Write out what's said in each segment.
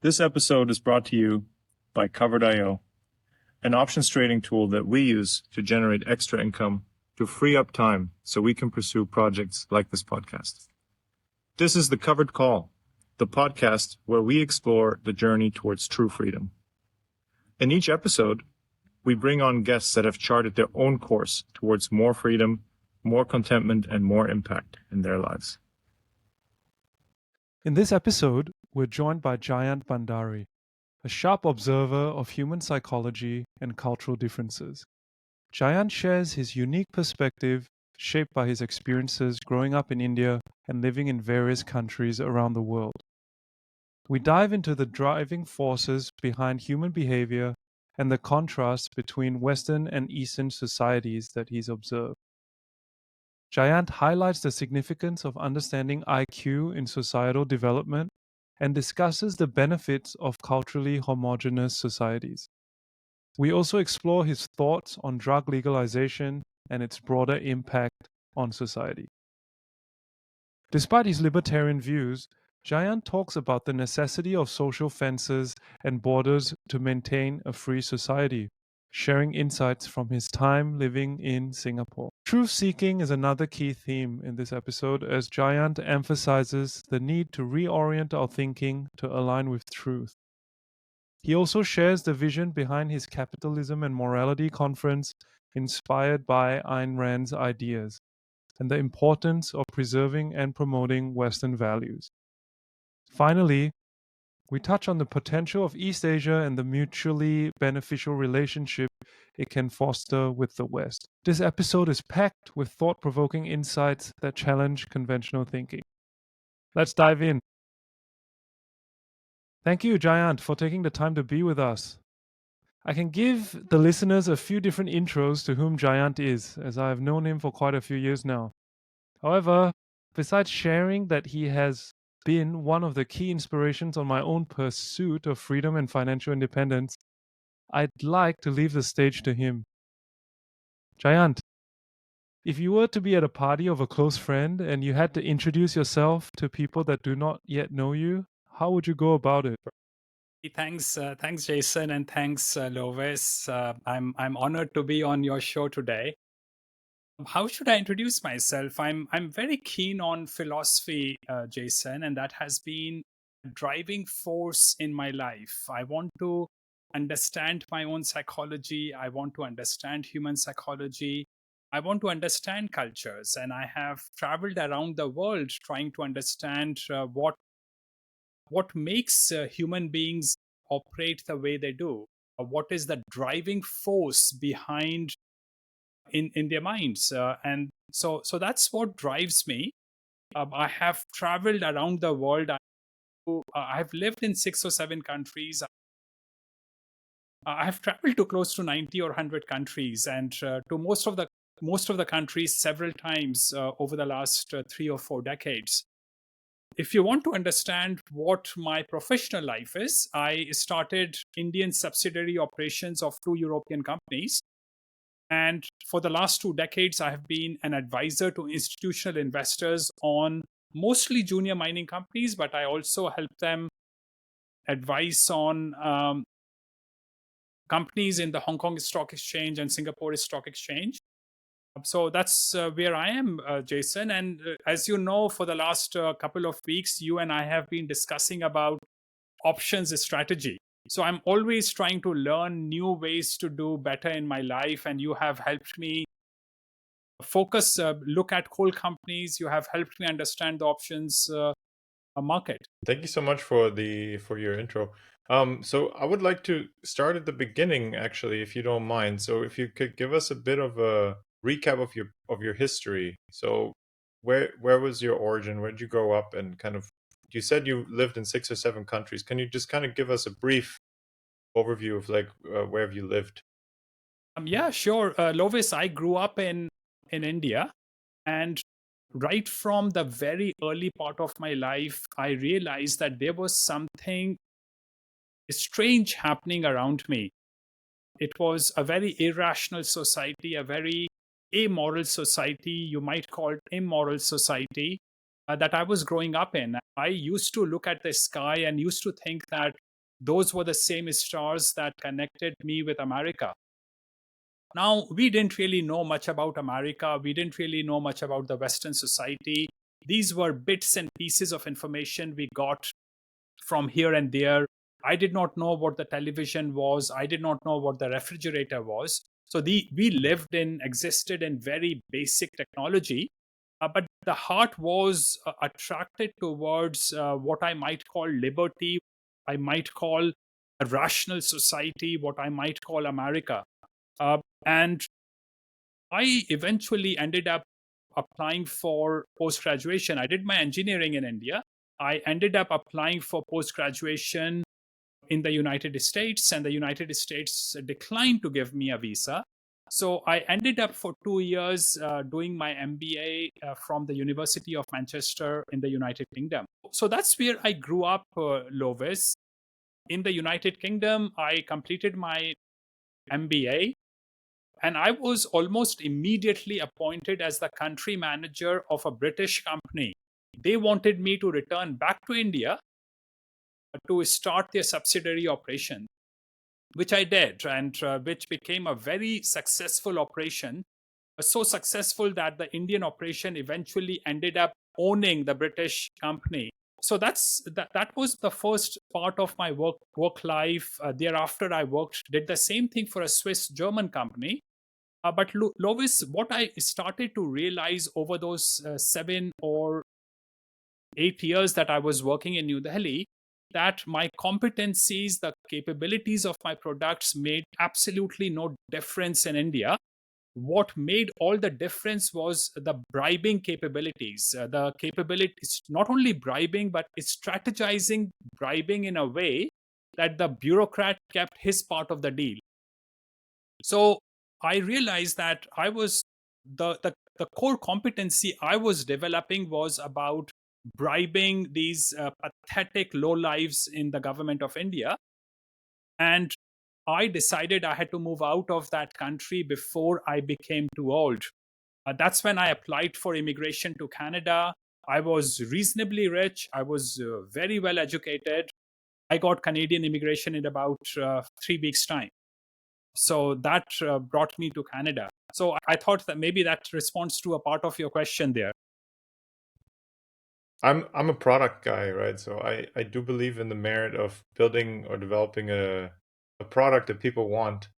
This episode is brought to you by Covered.io, an options trading tool that we use to generate extra income to free up time so we can pursue projects like this podcast. This is the Covered Call, the podcast where we explore the journey towards true freedom. In each episode, we bring on guests that have charted their own course towards more freedom, more contentment, and more impact in their lives. In this episode, we're joined by Jayant Bhandari, a sharp observer of human psychology and cultural differences. Jayant shares his unique perspective shaped by his experiences growing up in India and living in various countries around the world. We dive into the driving forces behind human behavior and the contrast between Western and Eastern societies that he's observed. Jayant highlights the significance of understanding IQ in societal development and discusses the benefits of culturally homogeneous societies. We also explore his thoughts on drug legalization and its broader impact on society. Despite his libertarian views, Jayant talks about the necessity of social fences and borders to maintain a free society, sharing insights from his time living in Singapore. Truth-seeking is another key theme in this episode, as Jayant emphasizes the need to reorient our thinking to align with truth. He also shares the vision behind his Capitalism and Morality Conference, inspired by Ayn Rand's ideas, and the importance of preserving and promoting Western values. Finally, we touch on the potential of East Asia and the mutually beneficial relationship it can foster with the West. This episode is packed with thought-provoking insights that challenge conventional thinking. Let's dive in. Thank you, Jayant, for taking the time to be with us. I can give the listeners a few different intros to whom Jayant is, as I have known him for quite a few years now. However, besides sharing that he has been one of the key inspirations on my own pursuit of freedom and financial independence, I'd like to leave the stage to him. Jayant, if you were to be at a party of a close friend and you had to introduce yourself to people that do not yet know you, how would you go about it? Thanks, Jason, and thanks, Lovis. I'm honored to be on your show today. How should I introduce myself? I'm very keen on philosophy, Jason, and that has been a driving force in my life. I want to understand my own psychology. I want to understand human psychology. I want to understand cultures, and I have traveled around the world trying to understand what makes human beings operate the way they do. What is the driving force behind in their minds, and so that's what drives me. I have traveled around the world. I have lived in 6 or 7 countries. I have traveled to close to 90 or 100 countries, and to most of the countries several times over the last 3 or 4 decades. If you want to understand what my professional life is, I started Indian subsidiary operations of 2 European companies. And for the last 2 decades, I have been an advisor to institutional investors on mostly junior mining companies, but I also help them advise on companies in the Hong Kong Stock Exchange and Singapore Stock Exchange. So that's where I am, Jason. And as you know, for the last couple of weeks, you and I have been discussing about options strategy. So I'm always trying to learn new ways to do better in my life. And you have helped me focus, look at coal companies. You have helped me understand the options market. Thank you so much for your intro. So I would like to start at the beginning, actually, if you don't mind. So if you could give us a bit of a recap of your history. So where was your origin? Where did you grow up? And kind of, you said you lived in 6 or 7 countries. Can you just kind of give us a brief overview of like where have you lived? Yeah, sure. Lovis, I grew up in India, and right from the very early part of my life, I realized that there was something strange happening around me. It was a very irrational society, a very amoral society, you might call it immoral society, that I was growing up in. I used to look at the sky and used to think that those were the same stars that connected me with America. Now, we didn't really know much about America. We didn't really know much about the Western society. These were bits and pieces of information we got from here and there. I did not know what the television was. I did not know what the refrigerator was. So we existed in very basic technology, but the heart was attracted towards what I might call liberty, I might call a rational society, what I might call America. And I eventually ended up applying for post graduation. I did my engineering in India. I ended up applying for post graduation in the United States, and the United States declined to give me a visa. So I ended up for 2 years doing my MBA from the University of Manchester in the United Kingdom. So that's where I grew up, Lovis. In the United Kingdom, I completed my MBA, and I was almost immediately appointed as the country manager of a British company. They wanted me to return back to India to start their subsidiary operation, which I did, and which became a very successful operation. So successful that the Indian operation eventually ended up owning the British company. So that was the first part of my work life. Thereafter, I did the same thing for a Swiss German company. But Lovis, what I started to realize over those 7 or 8 years that I was working in New Delhi, that my competencies, the capabilities of my products made absolutely no difference in India. What made all the difference was the bribing capabilities. The capabilities, not only bribing, but strategizing bribing in a way that the bureaucrat kept his part of the deal. So I realized that I was the core competency I was developing was about bribing these pathetic lowlives in the government of India. And I decided I had to move out of that country before I became too old. That's when I applied for immigration to Canada. I was reasonably rich. I was very well educated. I got Canadian immigration in about 3 weeks' time. So that brought me to Canada. So I thought that maybe that responds to a part of your question there. I'm a product guy, right? So I do believe in the merit of building or developing a product that people want.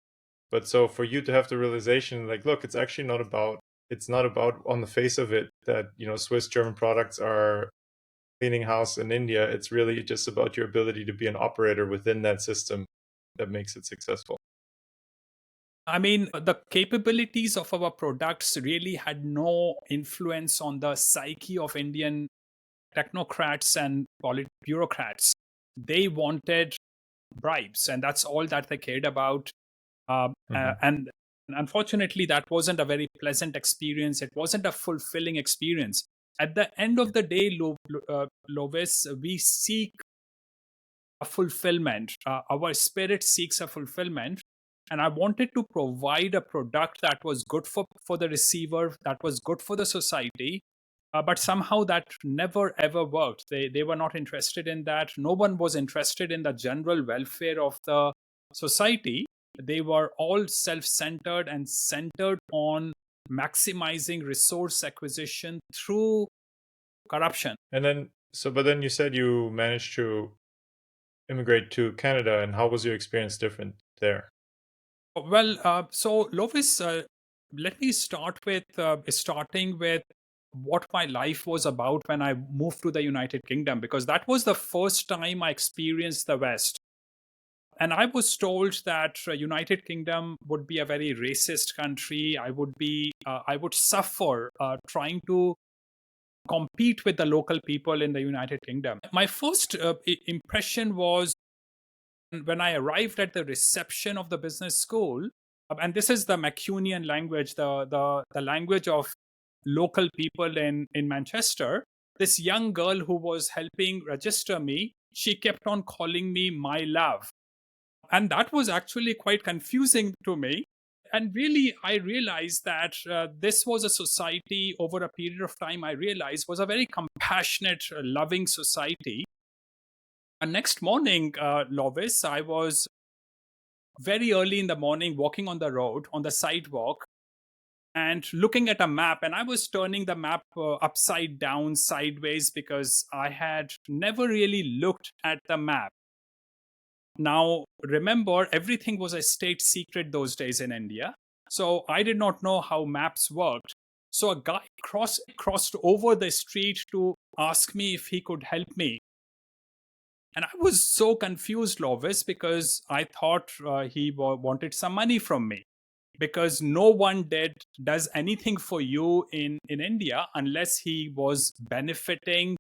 But so for you to have the realization, like, look, it's actually not about on the face of it that, Swiss German products are cleaning house in India. It's really just about your ability to be an operator within that system that makes it successful. I mean, the capabilities of our products really had no influence on the psyche of Indian technocrats and bureaucrats. They wanted bribes, and that's all that they cared about. And unfortunately, that wasn't a very pleasant experience. It wasn't a fulfilling experience. At the end of the day, Lovis, we seek a fulfillment. Our spirit seeks a fulfillment. And I wanted to provide a product that was good for the receiver, that was good for the society. But somehow that never ever worked. They were not interested in that. No one was interested in the general welfare of the society. They were all self-centered and centered on maximizing resource acquisition through corruption. But then you said you managed to immigrate to Canada, and how was your experience different there? Well, so Lovis, let me start with starting with what my life was about when I moved to the United Kingdom, because that was the first time I experienced the West. And I was told that United Kingdom would be a very racist country. I would suffer trying to compete with the local people in the United Kingdom. My first impression was when I arrived at the reception of the business school, and this is the Mancunian language, the language of local people in Manchester. This young girl who was helping register me, she kept on calling me my love. And that was actually quite confusing to me. And really, I realized that this was a society over a period of time, I realized was a very compassionate, loving society. And next morning, Lovis, I was very early in the morning walking on the road, on the sidewalk, and looking at a map. And I was turning the map upside down, sideways, because I had never really looked at the map. Now, remember, everything was a state secret those days in India. So I did not know how maps worked. So a guy crossed over the street to ask me if he could help me. And I was so confused, Lovis, because I thought he wanted some money from me. Because no one does anything for you in India unless he was benefiting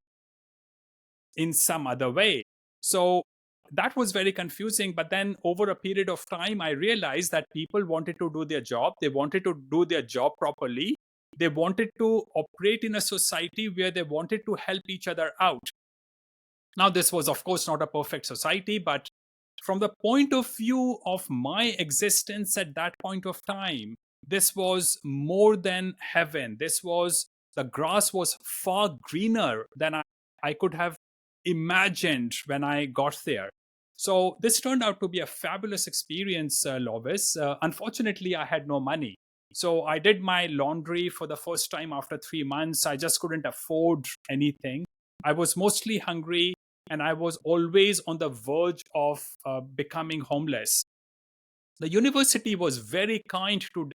in some other way. So that was very confusing. But then over a period of time, I realized that people wanted to do their job. They wanted to do their job properly. They wanted to operate in a society where they wanted to help each other out. Now, this was, of course, not a perfect society, but from the point of view of my existence at that point of time, this was more than heaven. The grass was far greener than I could have imagined when I got there. So this turned out to be a fabulous experience, Lovis. Unfortunately, I had no money. So I did my laundry for the first time after 3 months. I just couldn't afford anything. I was mostly hungry and I was always on the verge of becoming homeless. The university was very kind to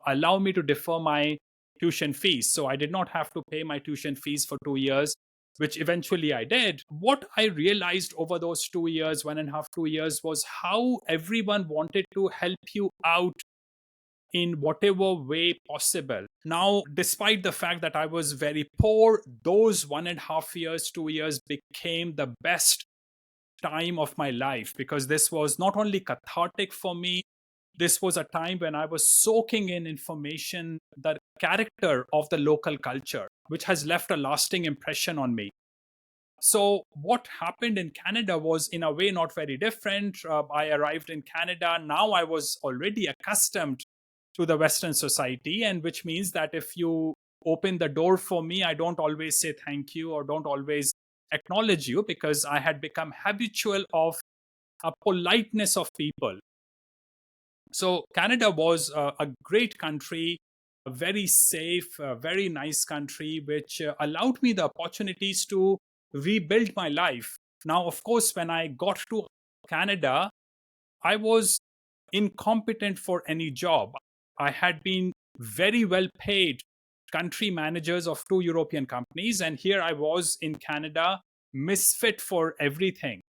allow me to defer my tuition fees. So I did not have to pay my tuition fees for 2 years, which eventually I did. What I realized over those 2 years, 1.5, 2 years, was how everyone wanted to help you out in whatever way possible. Now, despite the fact that I was very poor, those 1.5 years, 2 years became the best time of my life because this was not only cathartic for me, this was a time when I was soaking in information, the character of the local culture, which has left a lasting impression on me. So, what happened in Canada was, in a way, not very different. I arrived in Canada. Now I was already accustomed to the Western society, and which means that if you open the door for me, I don't always say thank you or don't always acknowledge you because I had become habitual of a politeness of people. So Canada was a great country, a very safe, very nice country, which allowed me the opportunities to rebuild my life. Now, of course, when I got to Canada, I was incompetent for any job. I had been very well paid country managers of 2 European companies, and here I was in Canada, misfit for everything.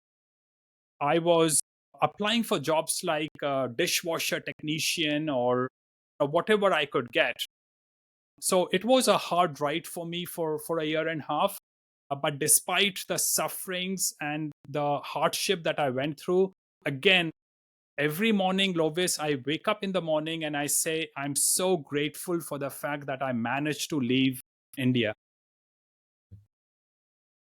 I was applying for jobs like dishwasher technician or whatever I could get. So it was a hard ride for me for a year and a half. But despite the sufferings and the hardship that I went through, again, every morning, Lovis, I wake up in the morning and I say, I'm so grateful for the fact that I managed to leave India.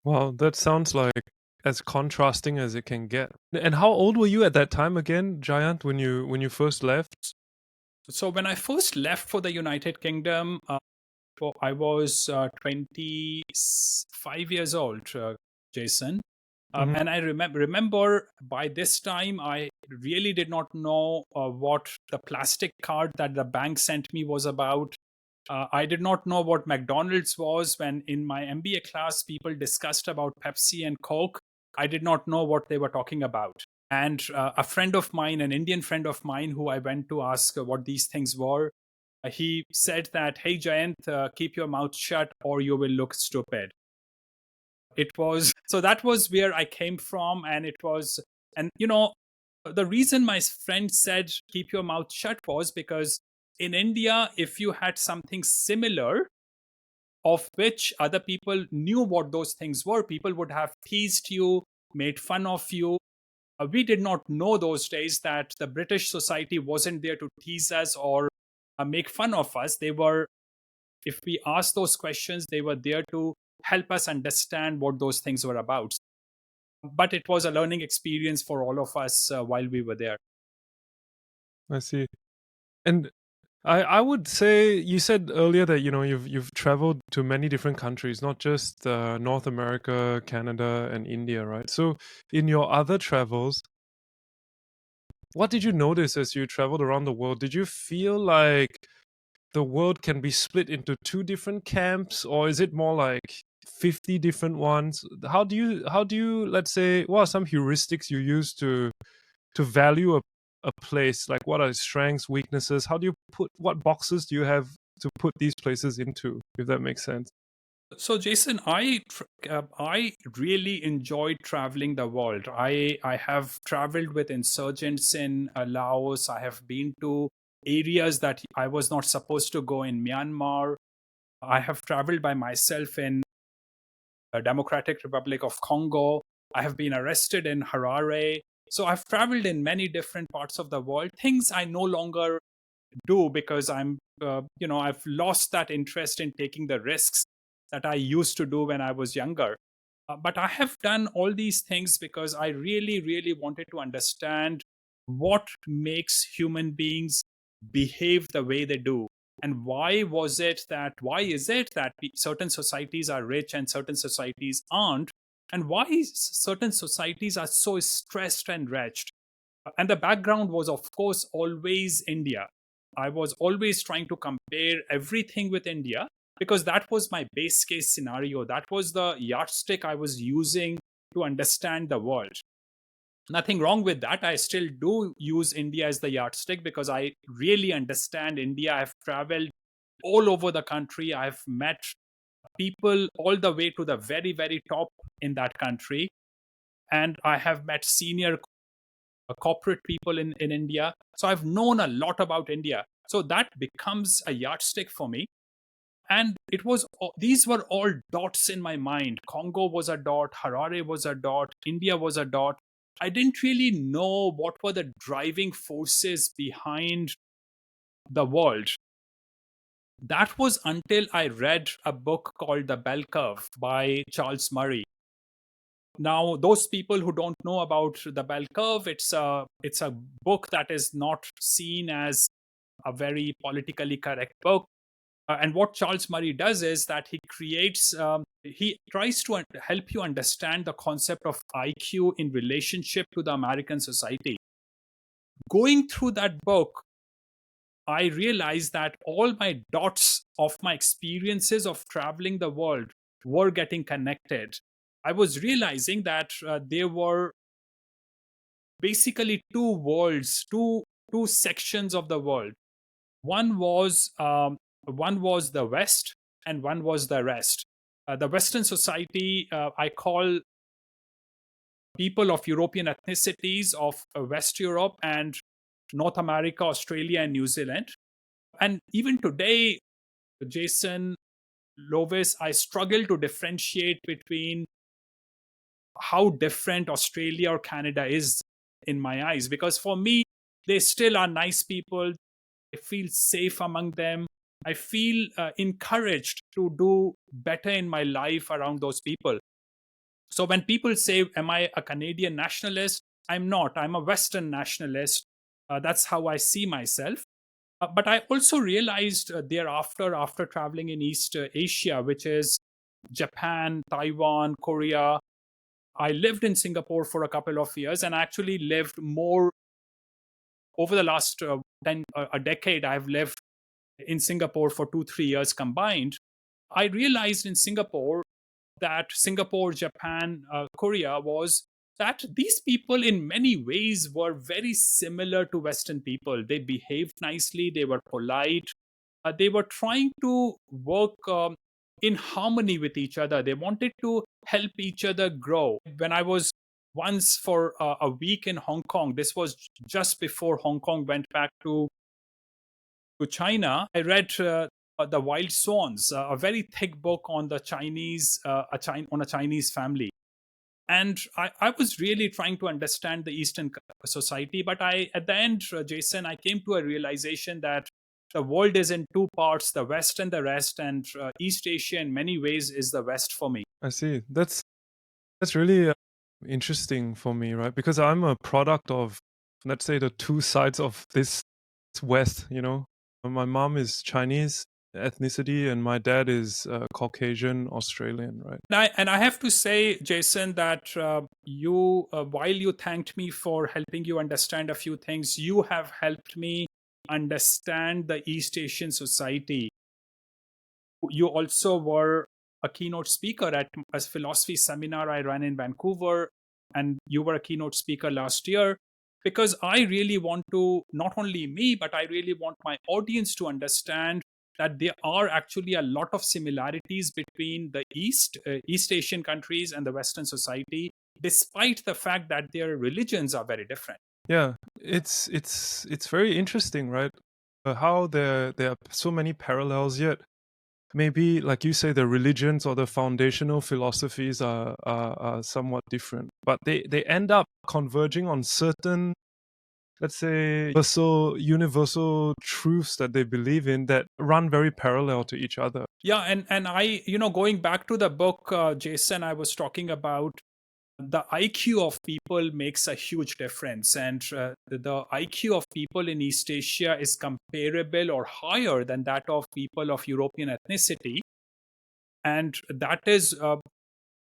Wow, that sounds like as contrasting as it can get. And how old were you at that time again, Jayant, when you first left? So when I first left for the United Kingdom, I was 25 years old, Jason. Mhm. And I remember by this time, I really did not know what the plastic card that the bank sent me was about. I did not know what McDonald's was when in my MBA class, people discussed about Pepsi and Coke. I did not know what they were talking about. And a friend of mine, an Indian friend of mine, who I went to ask what these things were, he said that, hey, Jayant, keep your mouth shut or you will look stupid. It was, so that was where I came from. And the reason my friend said, keep your mouth shut was because in India, if you had something similar, of which other people knew what those things were, people would have teased you, made fun of you. We did not know those days that the British society wasn't there to tease us or make fun of us. If we asked those questions, they were there to help us understand what those things were about. But it was a learning experience for all of us while we were there. I see. And I would say you said earlier that you've traveled to many different countries, not just North America, Canada, and India, right? So in your other travels, what did you notice as you traveled around the world? Did you feel like the world can be split into two different camps, or is it more like 50 different ones? How do you let's say, what are some heuristics you use to value a place? Like, what are its strengths, weaknesses? How do you put, what boxes do you have to put these places into, if that makes sense? So, Jason, I really enjoyed traveling the world. I have traveled with insurgents in Laos. I have been to areas that I was not supposed to go in Myanmar. I have traveled by myself in Democratic Republic of Congo. I have been arrested in Harare. So I've traveled in many different parts of the world. Things I no longer do because I've lost that interest in taking the risks that I used to do when I was younger. But I have done all these things because I really, really wanted to understand what makes human beings behave the way they do. And why is it that certain societies are rich and certain societies aren't? And why certain societies are so stressed and wretched? And the background was, of course, always India. I was always trying to compare everything with India because that was my base case scenario. That was the yardstick I was using to understand the world. Nothing wrong with that. I still do use India as the yardstick because I really understand India. I've traveled all over the country. I've met people all the way to the very, very top in that country. And I have met senior corporate people in India. So I've known a lot about India. So that becomes a yardstick for me. And these were all dots in my mind. Congo was a dot, Harare was a dot, India was a dot. I didn't really know what were the driving forces behind the world. That was until I read a book called The Bell Curve by Charles Murray. Now, those people who don't know about the bell curve, it's a book that is not seen as a very politically correct book. And what Charles Murray does is that he tries to help you understand the concept of IQ in relationship to the American society. Going through that book, I realized that all my dots of my experiences of traveling the world were getting connected. I was realizing that there were basically two worlds, two sections of the world. One was one was the West, and one was the rest. The Western society, I call people of European ethnicities of West Europe and North America, Australia, and New Zealand. And even today, Jason, Lovis, I struggle to differentiate between how different Australia or Canada is in my eyes. Because for me, they still are nice people. I feel safe among them. I feel encouraged to do better in my life around those people. So when people say, am I a Canadian nationalist? I'm not. I'm a Western nationalist. That's how I see myself. But I also realized thereafter, after traveling in East Asia, which is Japan, Taiwan, Korea, I lived in Singapore for a couple of years and actually lived more over the last a decade. I've lived in Singapore for 2-3 years combined. I realized in Singapore that Singapore, Japan, Korea was that these people in many ways were very similar to Western people. They behaved nicely, they were polite, they were trying to work in harmony with each other. They wanted to help each other grow. When I was once for a week in Hong Kong, this was just before Hong Kong went back to China, I read The Wild Swans, a very thick book on the Chinese, on a Chinese family. And I was really trying to understand the Eastern society. But at the end, Jason, I came to a realization that the world is in two parts, the West and the rest. And East Asia, in many ways, is the West for me. I see. That's really interesting for me, right? Because I'm a product of, let's say, the two sides of this West, My mom is Chinese ethnicity, and my dad is Caucasian Australian, right? And I have to say, Jason, that while you thanked me for helping you understand a few things, you have helped me understand the East Asian society. You also were a keynote speaker at a philosophy seminar I ran in Vancouver, and you were a keynote speaker last year. Because I really want to, not only me, but I really want my audience to understand that there are actually a lot of similarities between the East Asian countries and the Western society, despite the fact that their religions are very different. Yeah, it's very interesting, right? How there are so many parallels, yet maybe, like you say, the religions or the foundational philosophies are somewhat different, but they end up converging on certain, let's say, universal truths that they believe in that run very parallel to each other. Yeah, and I, going back to the book, Jason, I was talking about, the IQ of people makes a huge difference. And the IQ of people in East Asia is comparable or higher than that of people of European ethnicity. And that is,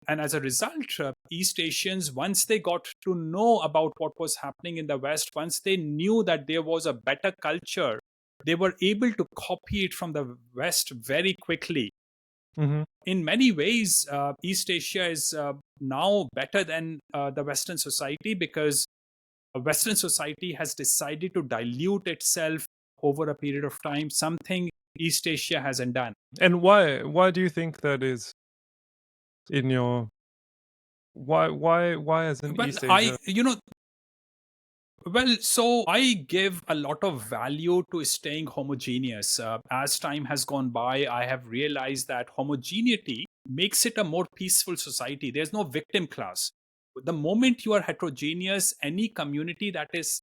and as a result, East Asians, once they got to know about what was happening in the West, once they knew that there was a better culture, they were able to copy it from the West very quickly. Mm-hmm. In many ways, East Asia is now better than the Western society, because Western society has decided to dilute itself over a period of time, something East Asia hasn't done. And why do you think that is? In your why isn't Well, East Asia? so I give a lot of value to staying homogeneous. As time has gone by, I have realized that homogeneity makes it a more peaceful society. There's no victim class. The moment you are heterogeneous, any community that is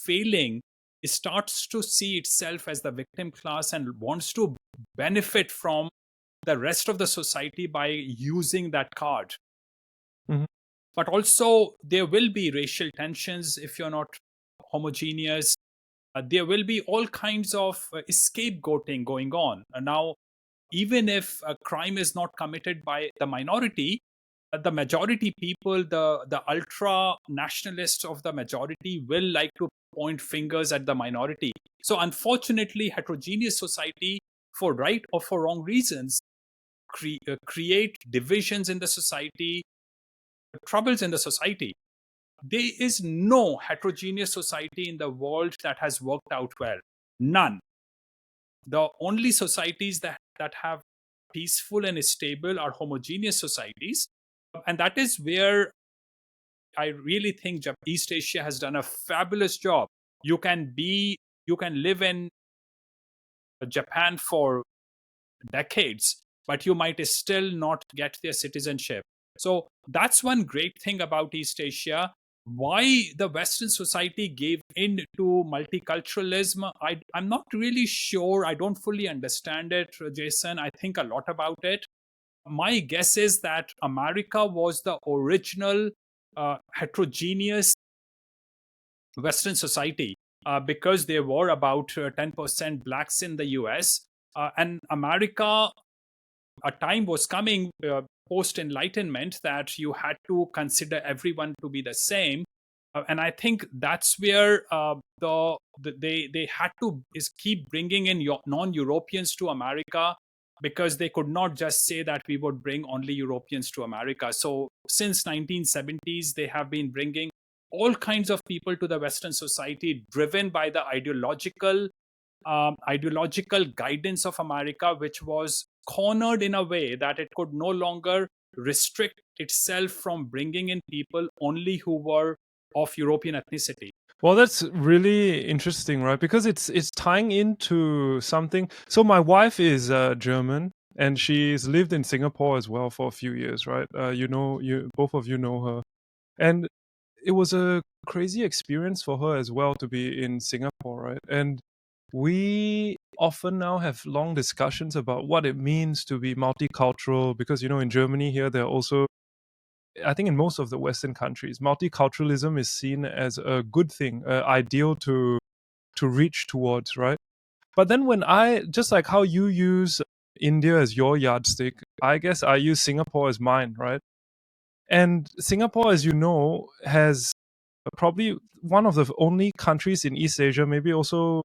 failing starts to see itself as the victim class and wants to benefit from the rest of the society by using that card. Mhm. But also, there will be racial tensions if you're not homogeneous. There will be all kinds of scapegoating going on. Now, even if a crime is not committed by the minority, the majority people, the ultra nationalists of the majority, will like to point fingers at the minority. So, unfortunately, heterogeneous society, for right or for wrong reasons, create divisions in the society, troubles in the society. There is no heterogeneous society in the world that has worked out well. None. The only societies that have peaceful and stable are homogeneous societies. And that is where I really think East Asia has done a fabulous job. You can live in Japan for decades, but you might still not get their citizenship. So that's one great thing about East Asia. Why the Western society gave in to multiculturalism, I'm not really sure. I don't fully understand it, Jason. I think a lot about it. My guess is that America was the original heterogeneous Western society, because there were about 10% blacks in the US. And America, a time was coming post Enlightenment that you had to consider everyone to be the same. And I think that's where they had to keep bringing in non-Europeans to America, because they could not just say that we would bring only Europeans to America. So since 1970s, they have been bringing all kinds of people to the Western society, driven by the ideological guidance of America, which was cornered in a way that it could no longer restrict itself from bringing in people only who were of European ethnicity. Well, that's really interesting, right? Because it's tying into something. So my wife is German, and she's lived in Singapore as well for a few years, right? You both of you know her, and it was a crazy experience for her as well to be in Singapore, right? And we often now have long discussions about what it means to be multicultural, because in Germany here, there are also, I think in most of the Western countries, multiculturalism is seen as a good thing, ideal to reach towards, right? But then when just like how you use India as your yardstick, I guess I use Singapore as mine, right? And Singapore, as you know, has probably one of the only countries in East Asia, maybe also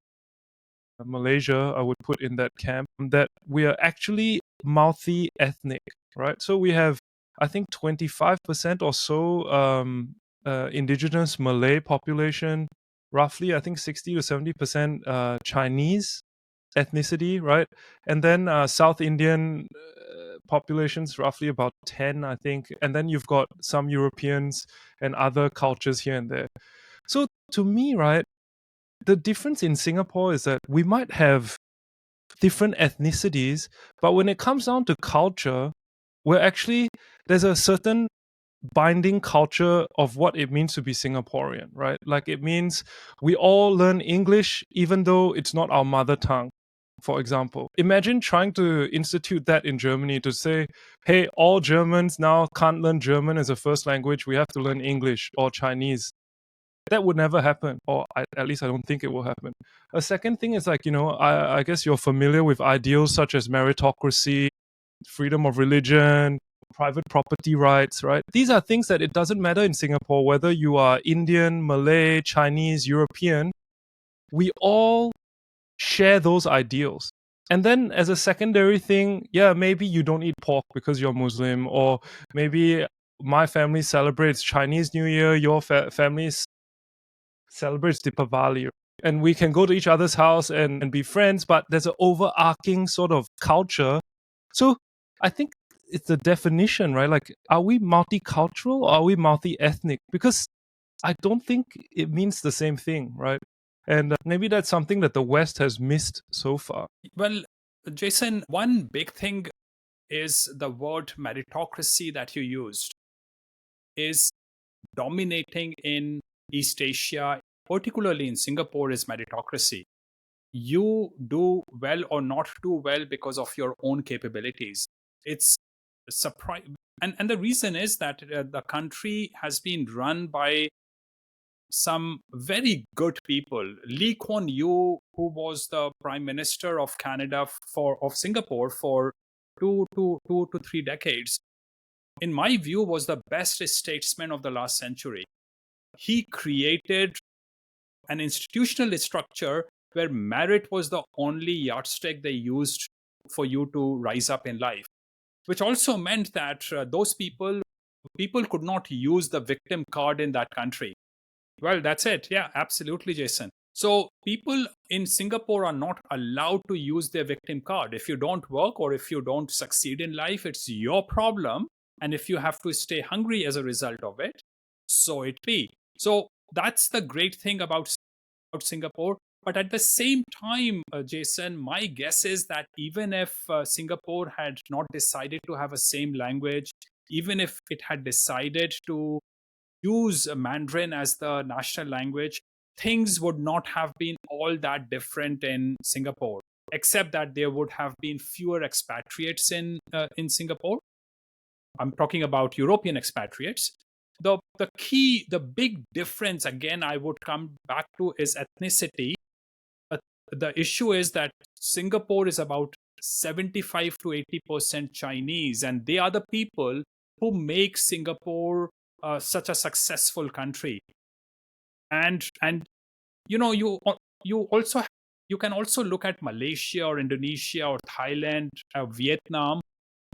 Malaysia, I would put in that camp, that we are actually multi-ethnic, right? So we have, I think, 25% or so indigenous Malay population, roughly, I think 60 to 70% Chinese ethnicity, right? And then South Indian populations, roughly about 10, I think. And then you've got some Europeans and other cultures here and there. So to me, right, the difference in Singapore is that we might have different ethnicities, but when it comes down to culture, there's a certain binding culture of what it means to be Singaporean, right? Like it means we all learn English even though it's not our mother tongue. For example, imagine trying to institute that in Germany to say, hey, all Germans now can't learn German as a first language. We have to learn English or Chinese. That would never happen, or at least I don't think it will happen. A second thing is like, I guess you're familiar with ideals such as meritocracy, freedom of religion, private property rights, right? These are things that it doesn't matter in Singapore whether you are Indian, Malay, Chinese, European. We all share those ideals. And then as a secondary thing, yeah, maybe you don't eat pork because you're Muslim, or maybe my family celebrates Chinese New Year, your family celebrates Deepavali, and we can go to each other's house and be friends, but there's an overarching sort of culture. So I think it's the definition, right? Like, are we multicultural or are we multi-ethnic? Because I don't think it means the same thing, right? And maybe that's something that the West has missed so far. Well, Jason, one big thing is the word meritocracy that you used is dominating in East Asia, particularly in Singapore, is meritocracy. You do well or not do well because of your own capabilities. It's surprise, and the reason is that the country has been run by some very good people. Lee Kuan Yew, who was the Prime Minister of Canada of Singapore for two to 3 decades, in my view, was the best statesman of the last century. He created an institutional structure where merit was the only yardstick they used for you to rise up in life, which also meant that those people could not use the victim card in that country. Well, that's it. Yeah, absolutely, Jason. So people in Singapore are not allowed to use their victim card. If you don't work or if you don't succeed in life, it's your problem. And if you have to stay hungry as a result of it, so it be. So that's the great thing about Singapore. But at the same time, Jason, my guess is that even if Singapore had not decided to have a same language, even if it had decided to use Mandarin as the national language, things would not have been all that different in Singapore, except that there would have been fewer expatriates in Singapore. I'm talking about European expatriates. The big difference, again, I would come back to, is ethnicity. The issue is that Singapore is about 75 to 80% Chinese, and they are the people who make Singapore such a successful country. And you also you can also look at Malaysia or Indonesia or Thailand, Vietnam.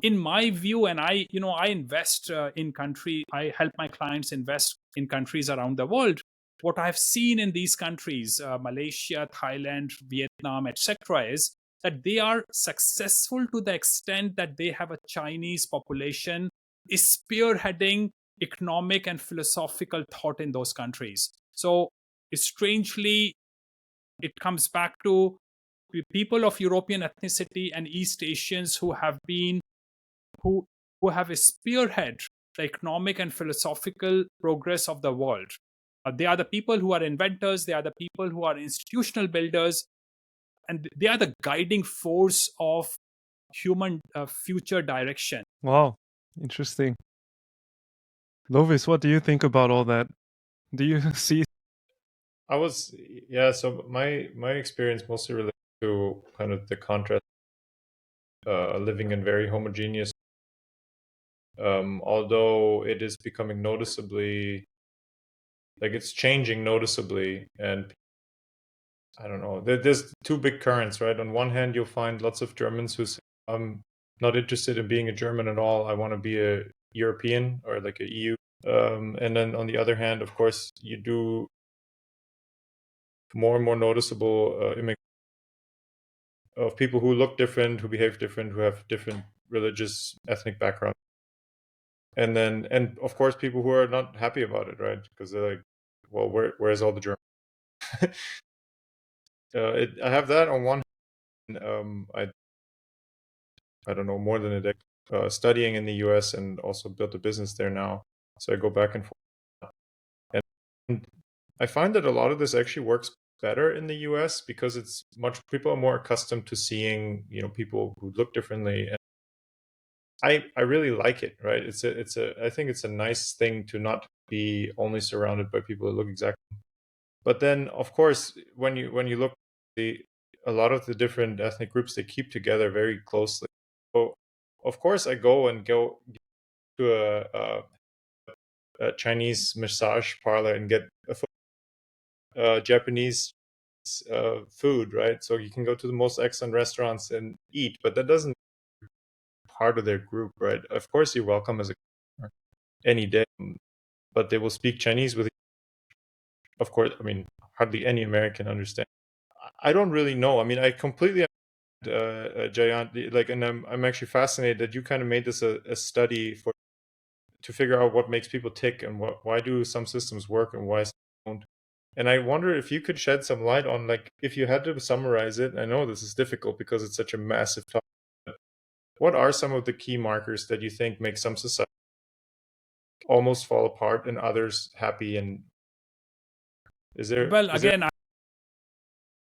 In my view, and I invest in country, I help my clients invest in countries around the world. What I've seen in these countries, Malaysia, Thailand, Vietnam, etc., is that they are successful to the extent that they have a Chinese population is spearheading economic and philosophical thought in those countries. So strangely, it comes back to people of European ethnicity and East Asians who have spearhead the economic and philosophical progress of the world. They are the people who are inventors, they are the people who are institutional builders, and they are the guiding force of human future direction. Wow, interesting. Lovis, what do you think about all that? Do you see? So my experience mostly relates to kind of the contrast, living in very homogeneous, although it is becoming noticeably, like it's changing noticeably. And I don't know, there's two big currents, right? On one hand, you'll find lots of Germans who say, I'm not interested in being a German at all. I want to be a European or like a EU. And then on the other hand, of course, you do more and more noticeable of people who look different, who behave different, who have different religious, ethnic background. And then, and of course, people who are not happy about it, right? Because they're like, well, where's all the German? I have that on one hand. I don't know, more than a decade studying in the US and also built a business there now. So I go back and forth. And I find that a lot of this actually works better in the US because it's people are more accustomed to seeing, people who look differently. And I really like it, right? I think it's a nice thing to not be only surrounded by people that look exactly. But then, of course, when you look at a lot of the different ethnic groups, they keep together very closely. So, of course, I go to a Chinese massage parlor and get a Japanese food, right? So you can go to the most excellent restaurants and eat, but that doesn't part of their group, right? Of course, you're welcome as a customer any day, but they will speak Chinese with. Of course, I mean, hardly any American understand. I don't really know. I mean, I completely Jayant, like, and I'm actually fascinated that you kind of made this a study to figure out what makes people tick and why do some systems work and why some don't. And I wonder if you could shed some light on, like, if you had to summarize it. I know this is difficult because it's such a massive topic. But what are some of the key markers that you think make some society almost fall apart and others happy? And Well, again,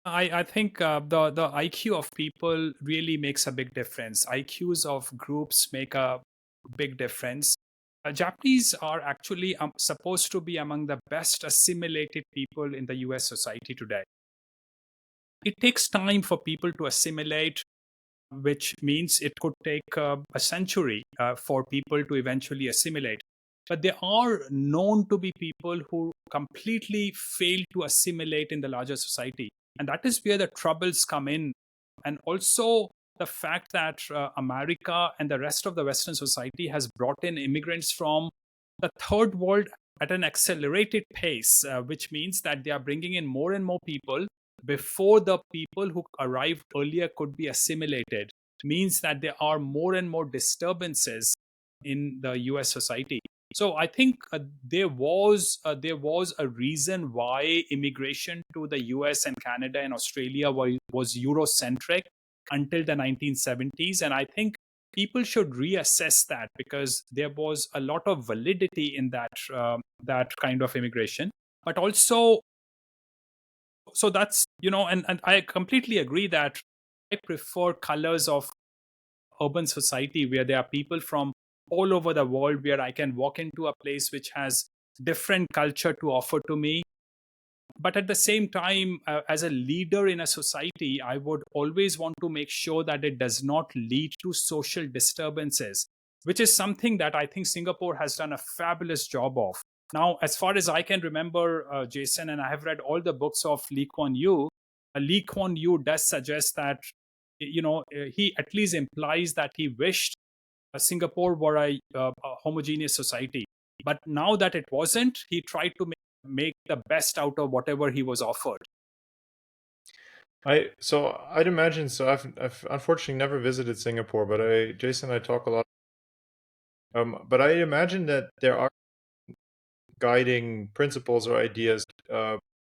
I think the IQ of people really makes a big difference. IQs of groups make a big difference. Japanese are actually supposed to be among the best assimilated people in the US society today. It takes time for people to assimilate, which means it could take a century for people to eventually assimilate. But there are known to be people who completely fail to assimilate in the larger society. And that is where the troubles come in. And also the fact that America and the rest of the Western society has brought in immigrants from the third world at an accelerated pace, which means that they are bringing in more and more people before the people who arrived earlier could be assimilated, means that there are more and more disturbances in the US society. So I think there was a reason why immigration to the US and Canada and Australia was Eurocentric until the 1970s, and I think people should reassess that because there was a lot of validity in that kind of immigration, but also, so that's, and I completely agree that I prefer colors of urban society where there are people from all over the world, where I can walk into a place which has different culture to offer to me. But at the same time, as a leader in a society, I would always want to make sure that it does not lead to social disturbances, which is something that I think Singapore has done a fabulous job of. Now, as far as I can remember, Jason, and I have read all the books of Lee Kuan Yew, Lee Kuan Yew does suggest that, he at least implies that he wished Singapore were a homogeneous society. But now that it wasn't, he tried to make the best out of whatever he was offered. I'd imagine so. I've unfortunately never visited Singapore, but Jason and I talk a lot. But I imagine that there are guiding principles or ideas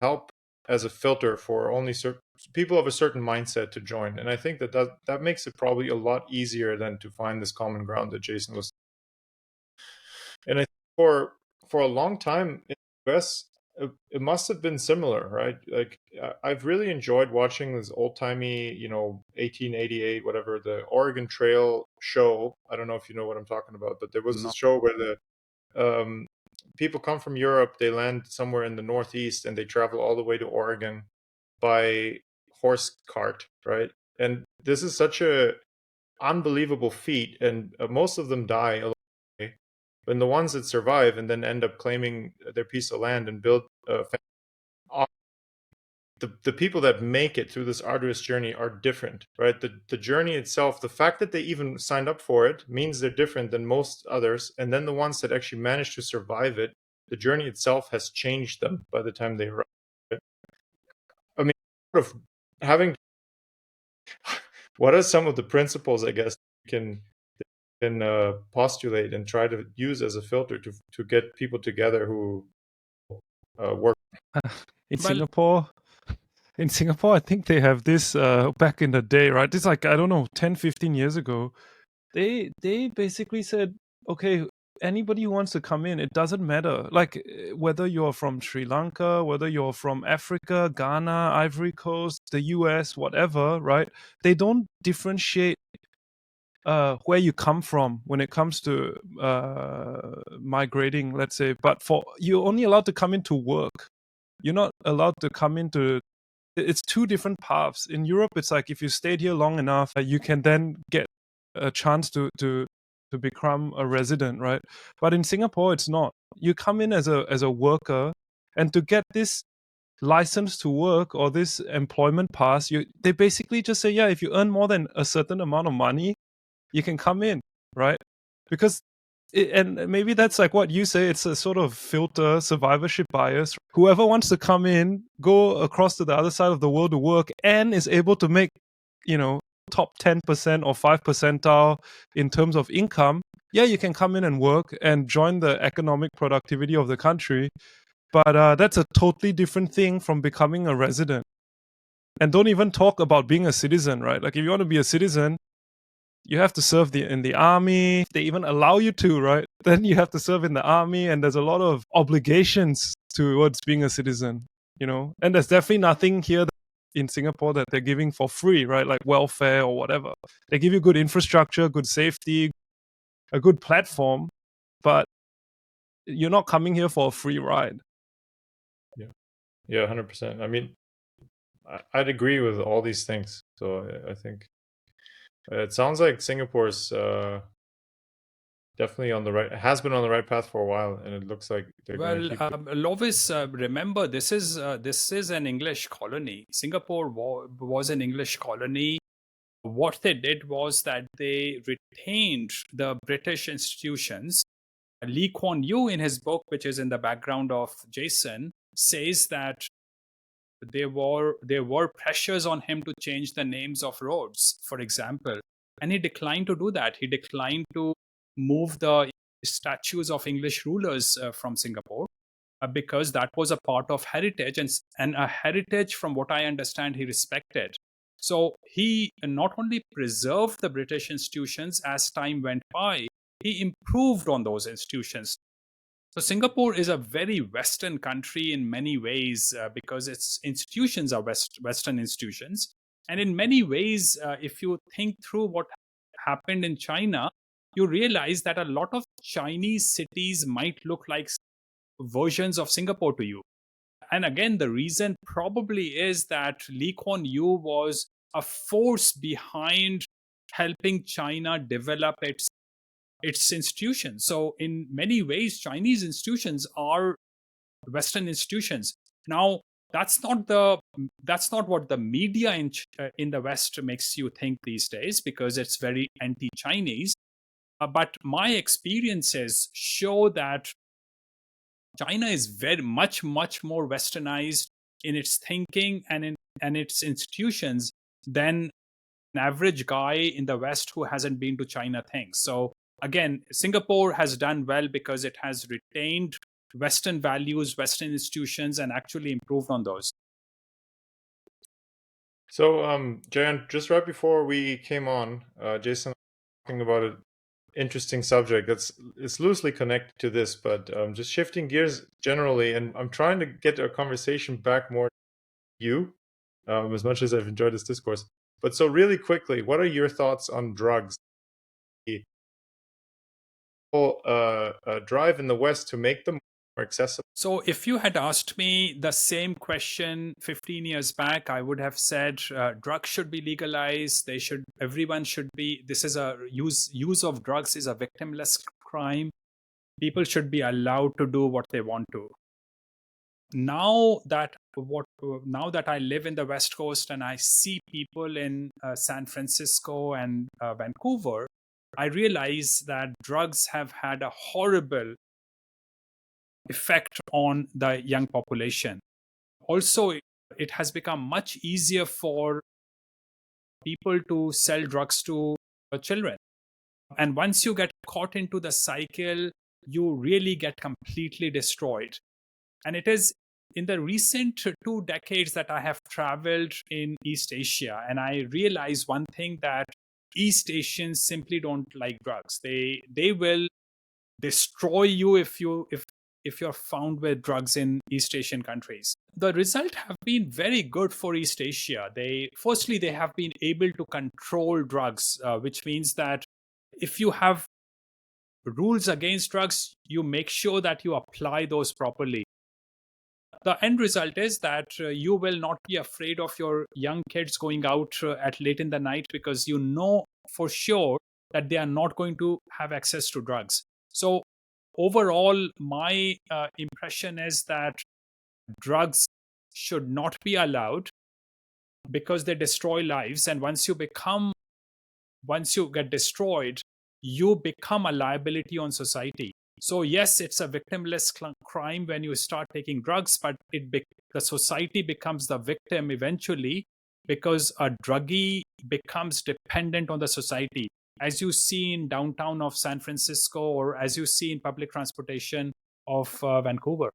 help as a filter for only certain people of a certain mindset to join. And I think that makes it probably a lot easier than to find this common ground that Jason was. And I think for a long time in the US, it must have been similar, right? Like I've really enjoyed watching this old timey, 1888, whatever, the Oregon Trail show. I don't know if you know what I'm talking about, but there was this show where the people come from Europe, they land somewhere in the Northeast, and they travel all the way to Oregon by horse cart, right? And this is such a unbelievable feat, and most of them die along the way. And the ones that survive and then end up claiming their piece of land and build the people that make it through this arduous journey are different, right? The journey itself, the fact that they even signed up for it means they're different than most others. And then the ones that actually manage to survive it, the journey itself has changed them by the time they arrive. I mean, sort of having what are some of the principles, I guess, you can postulate and try to use as a filter to get people together who work. In Well, Singapore, I think they have this back in the day, right? It's like, I don't know, 10, 15 years ago. They basically said, okay, anybody who wants to come in, it doesn't matter. Like whether you're from Sri Lanka, whether you're from Africa, Ghana, Ivory Coast, the US, whatever, right? They don't differentiate where you come from when it comes to migrating, let's say. But for you're only allowed to come in to work. You're not allowed to come into. It's two different paths. In Europe, it's like if you stayed here long enough, you can then get a chance to become a resident, right? But in Singapore, it's not. You come in as a worker, and to get this license to work or this employment pass, they basically just say, yeah, if you earn more than a certain amount of money, you can come in, right? Because and maybe that's like what you say, it's a sort of filter, survivorship bias. Whoever wants to come in, go across to the other side of the world to work and is able to make, top 10% or 5 percentile in terms of income, yeah, you can come in and work and join the economic productivity of the country. But that's a totally different thing from becoming a resident. And don't even talk about being a citizen, right? Like if you want to be a citizen, you have to serve in the army. They even allow you to, right? Then you have to serve in the army, and there's a lot of obligations towards being a citizen, And there's definitely nothing here in Singapore that they're giving for free, right? Like welfare or whatever. They give you good infrastructure, good safety, a good platform, but you're not coming here for a free ride. Yeah, 100%. I mean, I'd agree with all these things. So I think it sounds like Singapore's definitely on the right, has been on the right path for a while, and it looks like they're going to well, keep. Lovis, remember this is an English colony. Singapore was an English colony. What they did was that they retained the British institutions. Lee Kuan Yew, in his book, which is in the background of Jason, says that there were pressures on him to change the names of roads, for example, and he declined to do that. He declined to move the statues of English rulers from Singapore because that was a part of heritage, and a heritage, from what I understand, he respected. So he not only preserved the British institutions as time went by, he improved on those institutions. So Singapore is a very Western country in many ways because its institutions are Western institutions. And in many ways, if you think through what happened in China, you realize that a lot of Chinese cities might look like versions of Singapore to you. And again, the reason probably is that Lee Kuan Yew was a force behind helping China develop its institutions. So in many ways, Chinese institutions are Western institutions. Now, that's not what the media in the West makes you think these days, because it's very anti-Chinese. But my experiences show that China is very much more Westernized in its thinking and its institutions than an average guy in the West who hasn't been to China thinks. So again, Singapore has done well because it has retained Western values, Western institutions, and actually improved on those. So, Jayant, just right before we came on, Jason was talking about an interesting subject it's loosely connected to this, but just shifting gears generally, and I'm trying to get a conversation back more to you, as much as I've enjoyed this discourse. But so really quickly, what are your thoughts on drugs? The whole drive in the West to make them more accessible? So if you had asked me the same question 15 years back, I would have said drugs should be legalized. Everyone should be, this is a use of drugs is a victimless crime. People should be allowed to do what they want to. Now that I live in the West Coast and I see people in San Francisco and Vancouver, I realize that drugs have had a horrible effect on the young population. Also, it has become much easier for people to sell drugs to children. And once you get caught into the cycle, you really get completely destroyed. And it is in the recent 2 decades that I have traveled in East Asia, and I realize one thing, that East Asians simply don't like drugs. They will destroy you if you're found with drugs in East Asian countries. The result have been very good for East Asia. They have been able to control drugs, which means that if you have rules against drugs, you make sure that you apply those properly. The end result is that you will not be afraid of your young kids going out at late in the night, because you know for sure that they are not going to have access to drugs. So overall, my impression is that drugs should not be allowed because they destroy lives. And once you get destroyed, you become a liability on society. So yes, it's a victimless crime when you start taking drugs, but the society becomes the victim eventually, because a druggie becomes dependent on the society, as you see in downtown of San Francisco, or as you see in public transportation of Vancouver.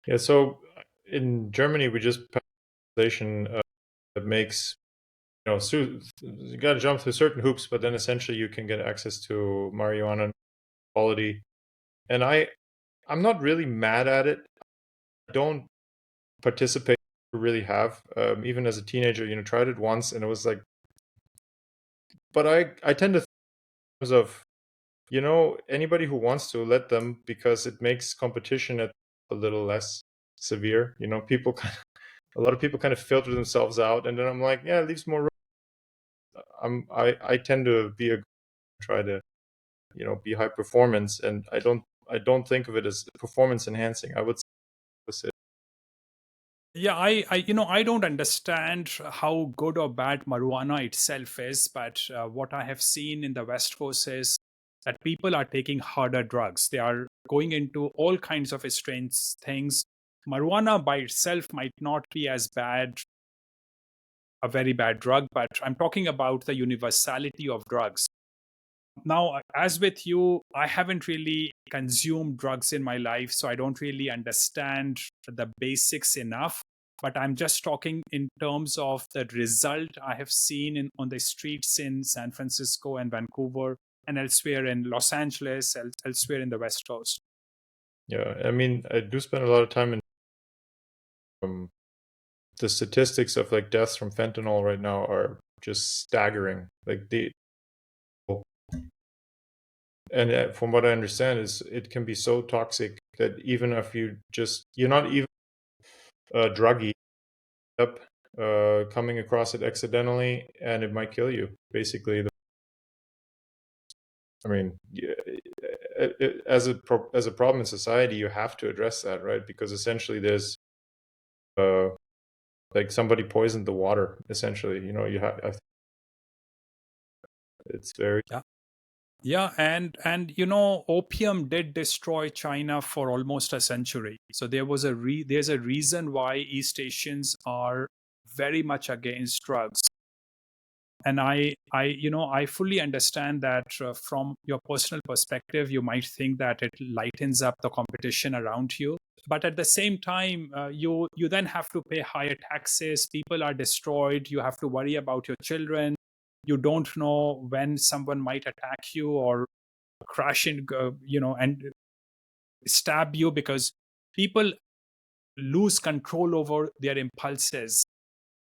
Yeah, so in Germany, we just passed legislation that makes, you got to jump through certain hoops, but then essentially you can get access to marijuana quality. And I'm not really mad at it. I don't participate, really have. Even as a teenager, tried it once, and it was like, but I tend to think in terms of, anybody who wants to, let them, because it makes competition a little less severe. People a lot of people kind of filter themselves out, and then I'm like, yeah, it leaves more room. I tend to try to, be high performance, and I don't think of it as performance enhancing. I would say. Yeah, I don't understand how good or bad marijuana itself is, but what I have seen in the West Coast is that people are taking harder drugs. They are going into all kinds of strange things. Marijuana by itself might not be as bad, a very bad drug, but I'm talking about the universality of drugs. Now, as with you, I haven't really consumed drugs in my life, so I don't really understand the basics enough. But I'm just talking in terms of the result I have seen on the streets in San Francisco and Vancouver and elsewhere in Los Angeles, elsewhere in the West Coast. Yeah, I mean, I do spend a lot of time in the statistics of like deaths from fentanyl right now are just staggering. Like and from what I understand, is it can be so toxic that even if you're not even a druggie, up coming across it accidentally, and it might kill you. Basically, I mean, as a problem in society, you have to address that, right? Because essentially, there's like somebody poisoned the water. Essentially, you have. It's very. Yeah, and opium did destroy China for almost a century. So there's a reason why East Asians are very much against drugs. And I fully understand that from your personal perspective, you might think that it lightens up the competition around you. But at the same time, you then have to pay higher taxes. People are destroyed. You have to worry about your children. You don't know when someone might attack you or crash in, and stab you, because people lose control over their impulses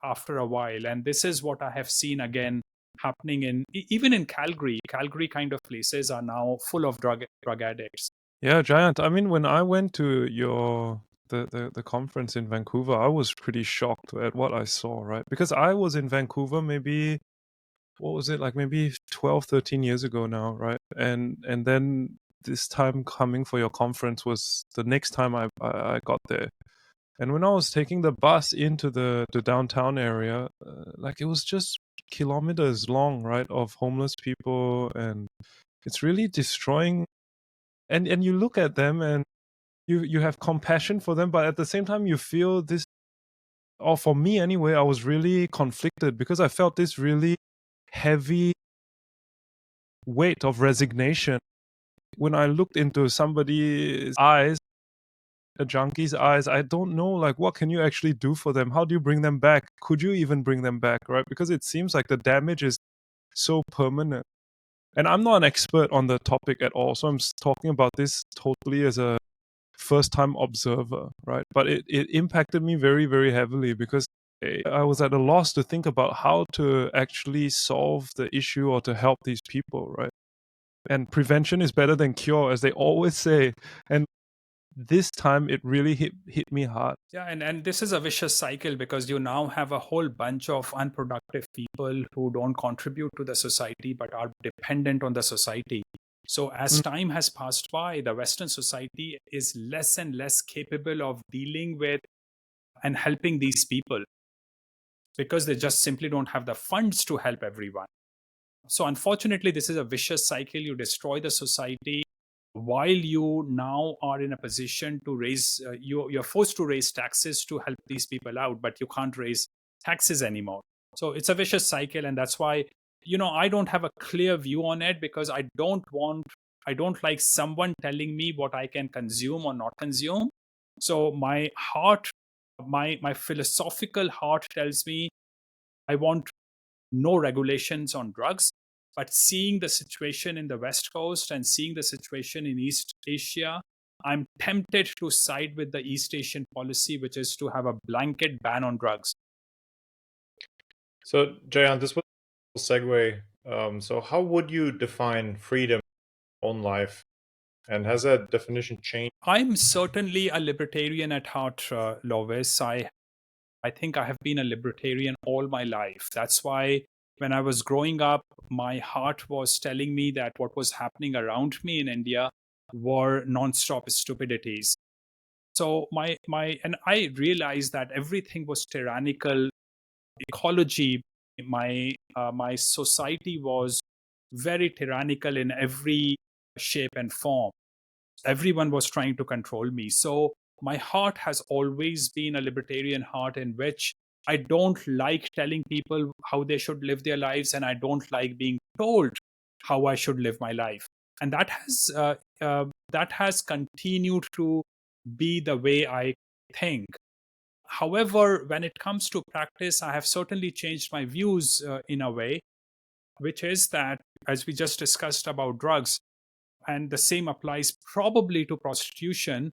after a while. And this is what I have seen again happening even in Calgary. Calgary kind of places are now full of drug addicts. Yeah, Giant. I mean, when I went to the conference in Vancouver, I was pretty shocked at what I saw, right? Because I was in Vancouver maybe, what was it, like maybe 12, 13 years ago now, right? And then this time coming for your conference was the next time I got there. And when I was taking the bus into the downtown area, like it was just kilometers long, right, of homeless people, and it's really destroying. And you look at them and you have compassion for them, but at the same time you feel this, or for me anyway, I was really conflicted because I felt this really heavy weight of resignation when I looked into somebody's eyes, a junkie's eyes. I don't know, like, what can you actually do for them? How do you bring them back? Could you even bring them back, right? Because it seems like the damage is so permanent. And I'm not an expert on the topic at all, so I'm talking about this totally as a first time observer, right? But it impacted me very, very heavily because I was at a loss to think about how to actually solve the issue or to help these people, right? And prevention is better than cure, as they always say. And this time it really hit me hard. Yeah, and this is a vicious cycle because you now have a whole bunch of unproductive people who don't contribute to the society but are dependent on the society. So as time has passed by, the Western society is less and less capable of dealing with and helping these people because they just simply don't have the funds to help everyone. So unfortunately, this is a vicious cycle. You destroy the society while you now are in a position to raise, you're forced to raise taxes to help these people out, but you can't raise taxes anymore. So it's a vicious cycle. And that's why, I don't have a clear view on it because I don't like someone telling me what I can consume or not consume. So my heart, my philosophical heart tells me I want no regulations on drugs. But seeing the situation in the West Coast and seeing the situation in East Asia, I'm tempted to side with the East Asian policy, which is to have a blanket ban on drugs. So, Jayan, this was a segue. So, how would you define freedom in your own life? And has that definition changed? I'm certainly a libertarian at heart, Lovis. I think I have been a libertarian all my life. That's why when I was growing up, my heart was telling me that what was happening around me in India were non-stop stupidities. So and I realized that everything was tyrannical. Ecology, my society was very tyrannical in every shape and form. Everyone was trying to control me. So my heart has always been a libertarian heart in which I don't like telling people how they should live their lives, and I don't like being told how I should live my life. And that has continued to be the way I think. However, when it comes to practice, I have certainly changed my views in a way, which is that, as we just discussed about drugs, and the same applies probably to prostitution,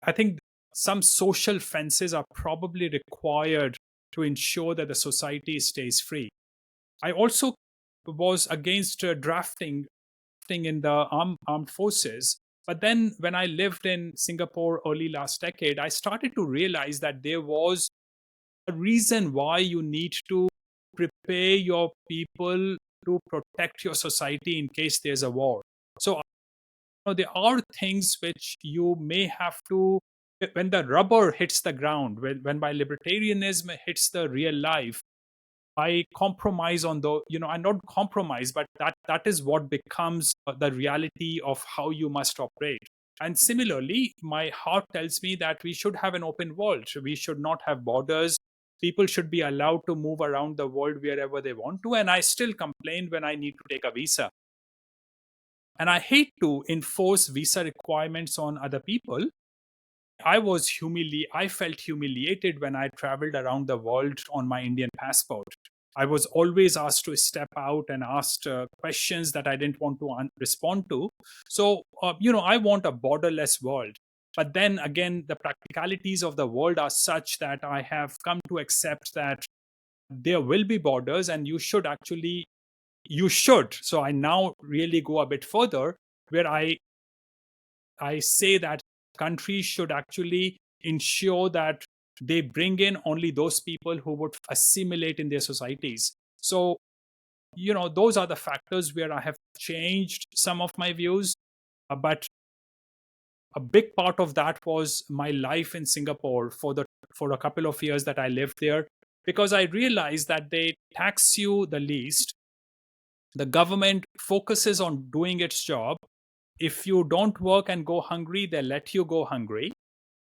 I think some social fences are probably required to ensure that the society stays free. I also was against drafting in the armed forces. But then when I lived in Singapore early last decade, I started to realize that there was a reason why you need to prepare your people to protect your society in case there's a war. So there are things which you may have to, when the rubber hits the ground, when my libertarianism hits the real life, I compromise on the, I not compromise, but that is what becomes the reality of how you must operate. And similarly, my heart tells me that we should have an open world. We should not have borders. People should be allowed to move around the world wherever they want to. And I still complain when I need to take a visa. And I hate to enforce visa requirements on other people. I felt humiliated when I traveled around the world on my Indian passport. I was always asked to step out and asked questions that I didn't want to respond to. So, I want a borderless world. But then again, the practicalities of the world are such that I have come to accept that there will be borders, and you should. So I now really go a bit further, where I I say that countries should actually ensure that they bring in only those people who would assimilate in their societies. So, those are the factors where I have changed some of my views. But a big part of that was my life in Singapore for a couple of years that I lived there, because I realized that they tax you the least. The government focuses on doing its job. If you don't work and go hungry, they let you go hungry.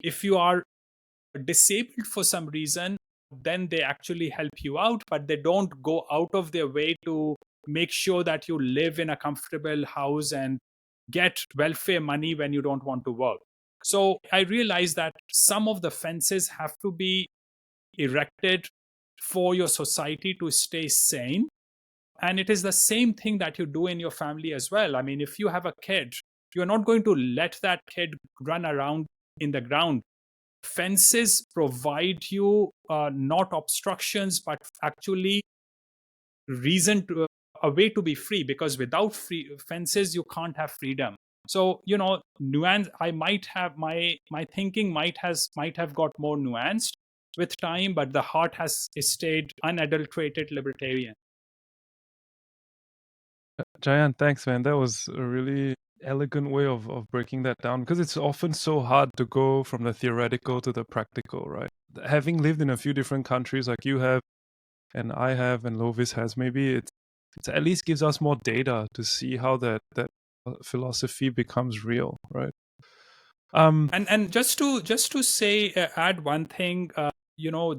If you are disabled for some reason, then they actually help you out, but they don't go out of their way to make sure that you live in a comfortable house and get welfare money when you don't want to work. So I realized that some of the fences have to be erected for your society to stay sane. And it is the same thing that you do in your family as well. I mean, if you have a kid, you're not going to let that kid run around in the ground. Fences provide you not obstructions, but actually reason to a way to be free, because without free fences you can't have freedom. So nuance, I might have my thinking might have got more nuanced with time, but the heart has stayed unadulterated libertarian. Jayant, thanks, man. That was a really elegant way of breaking that down, because it's often so hard to go from the theoretical to the practical, right? Having lived in a few different countries like you have and I have and Lovis has, maybe it's at least gives us more data to see how that philosophy becomes real, right? And just to say, add one thing,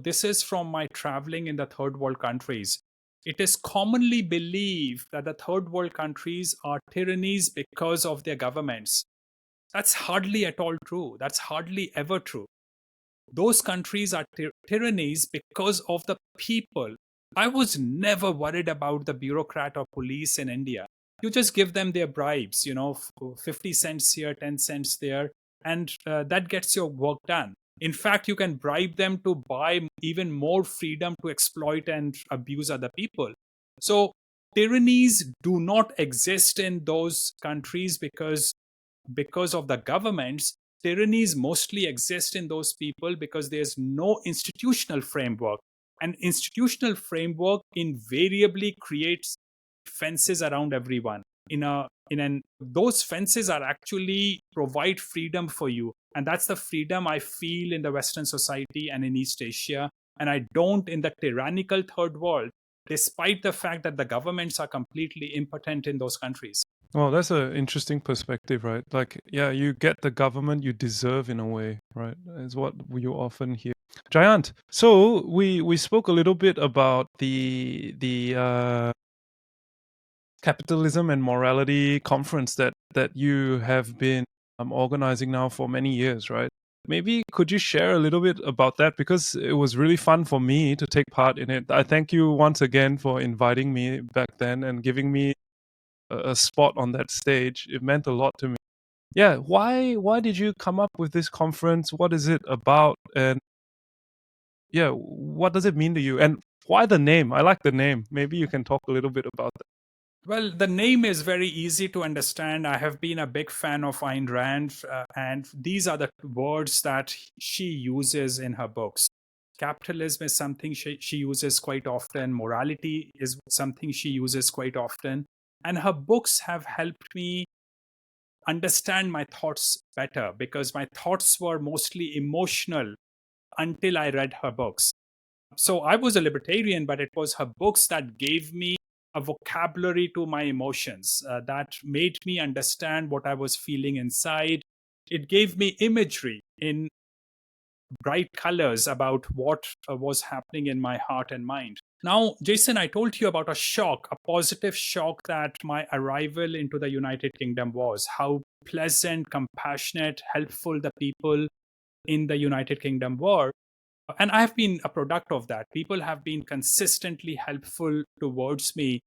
this is from my traveling in the third world countries. It is commonly believed that the third world countries are tyrannies because of their governments. That's hardly at all true. That's hardly ever true. Those countries are tyrannies because of the people. I was never worried about the bureaucrat or police in India. You just give them their bribes, 50 cents here, 10 cents there, and that gets your work done. In fact, you can bribe them to buy even more freedom to exploit and abuse other people. So, tyrannies do not exist in those countries because of the governments. Tyrannies mostly exist in those people because there's no institutional framework. An institutional framework invariably creates fences around everyone. Those fences are actually provide freedom for you, and that's the freedom I feel in the Western society and in East Asia, and I don't in the tyrannical third world, despite the fact that the governments are completely impotent in those countries. Well, that's an interesting perspective, right? Like, yeah, you get the government you deserve in a way, right? Is what you often hear. Jayant, so we spoke a little bit about the Capitalism and Morality Conference that you have been organizing now for many years, right? Maybe could you share a little bit about that, because it was really fun for me to take part in it. I thank you once again for inviting me back then and giving me a spot on that stage. It meant a lot to me. Yeah, why did you come up with this conference? What is it about? And yeah, what does it mean to you? And why the name? I like the name. Maybe you can talk a little bit about that. Well, the name is very easy to understand. I have been a big fan of Ayn Rand, and these are the words that she uses in her books. Capitalism is something she uses quite often. Morality is something she uses quite often. And her books have helped me understand my thoughts better, because my thoughts were mostly emotional until I read her books. So I was a libertarian, but it was her books that gave me a vocabulary to my emotions, that made me understand what I was feeling inside. It gave me imagery in bright colors about what was happening in my heart and mind. Now, Jason, I told you about a positive shock that my arrival into the United Kingdom was, how pleasant, compassionate, helpful the people in the United Kingdom were. And I have been a product of that. People have been consistently helpful towards me.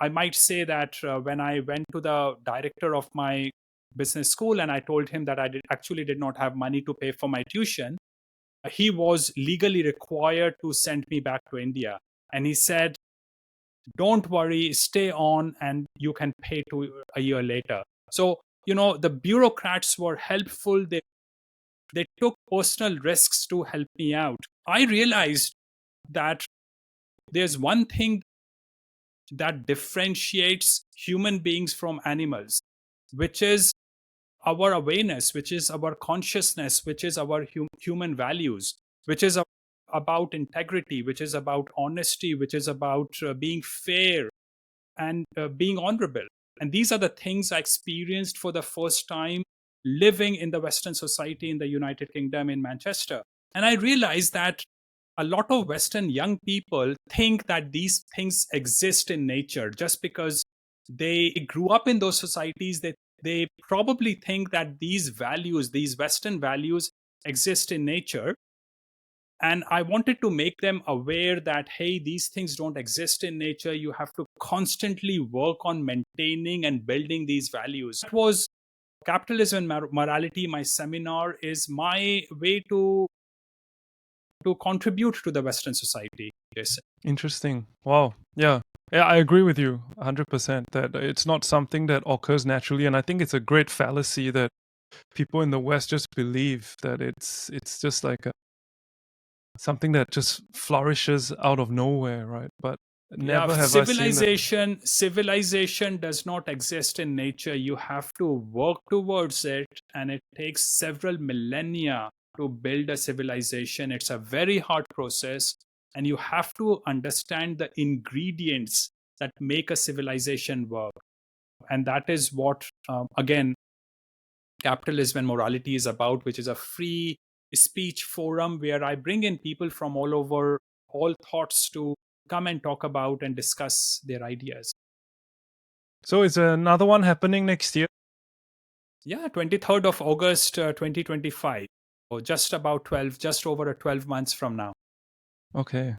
I might say that when I went to the director of my business school and I told him that I actually did not have money to pay for my tuition, he was legally required to send me back to India. And he said, don't worry, stay on and you can pay to a year later. So the bureaucrats were helpful. They took personal risks to help me out. I realized that there's one thing that differentiates human beings from animals, which is our awareness, which is our consciousness, which is our human values, which is about integrity, which is about honesty, which is about being fair and being honorable. And these are the things I experienced for the first time living in the Western society in the United Kingdom in Manchester. And I realized that a lot of Western young people think that these things exist in nature just because they grew up in those societies. They probably think that these values, these Western values, exist in nature. And I wanted to make them aware that, hey, these things don't exist in nature. You have to constantly work on maintaining and building these values. That was Capitalism and Morality. My seminar is my way to contribute to the Western society. Yes. Interesting. Wow. Yeah. Yeah, I agree with you 100% that it's not something that occurs naturally. And I think it's a great fallacy that people in the West just believe that it's just like something that just flourishes out of nowhere, right? But Yeah, never have I seen that. civilization does not exist in nature. You have to work towards it, and it takes several millennia to build a civilization. It's a very hard process, and you have to understand the ingredients that make a civilization work. And that is what, again, Capitalism and Morality is about, which is a free speech forum where I bring in people from all over, all thoughts, to come and talk about and discuss their ideas. So is another one happening next year? Yeah, 23rd of August 2025. So just over a 12 months from now. Okay.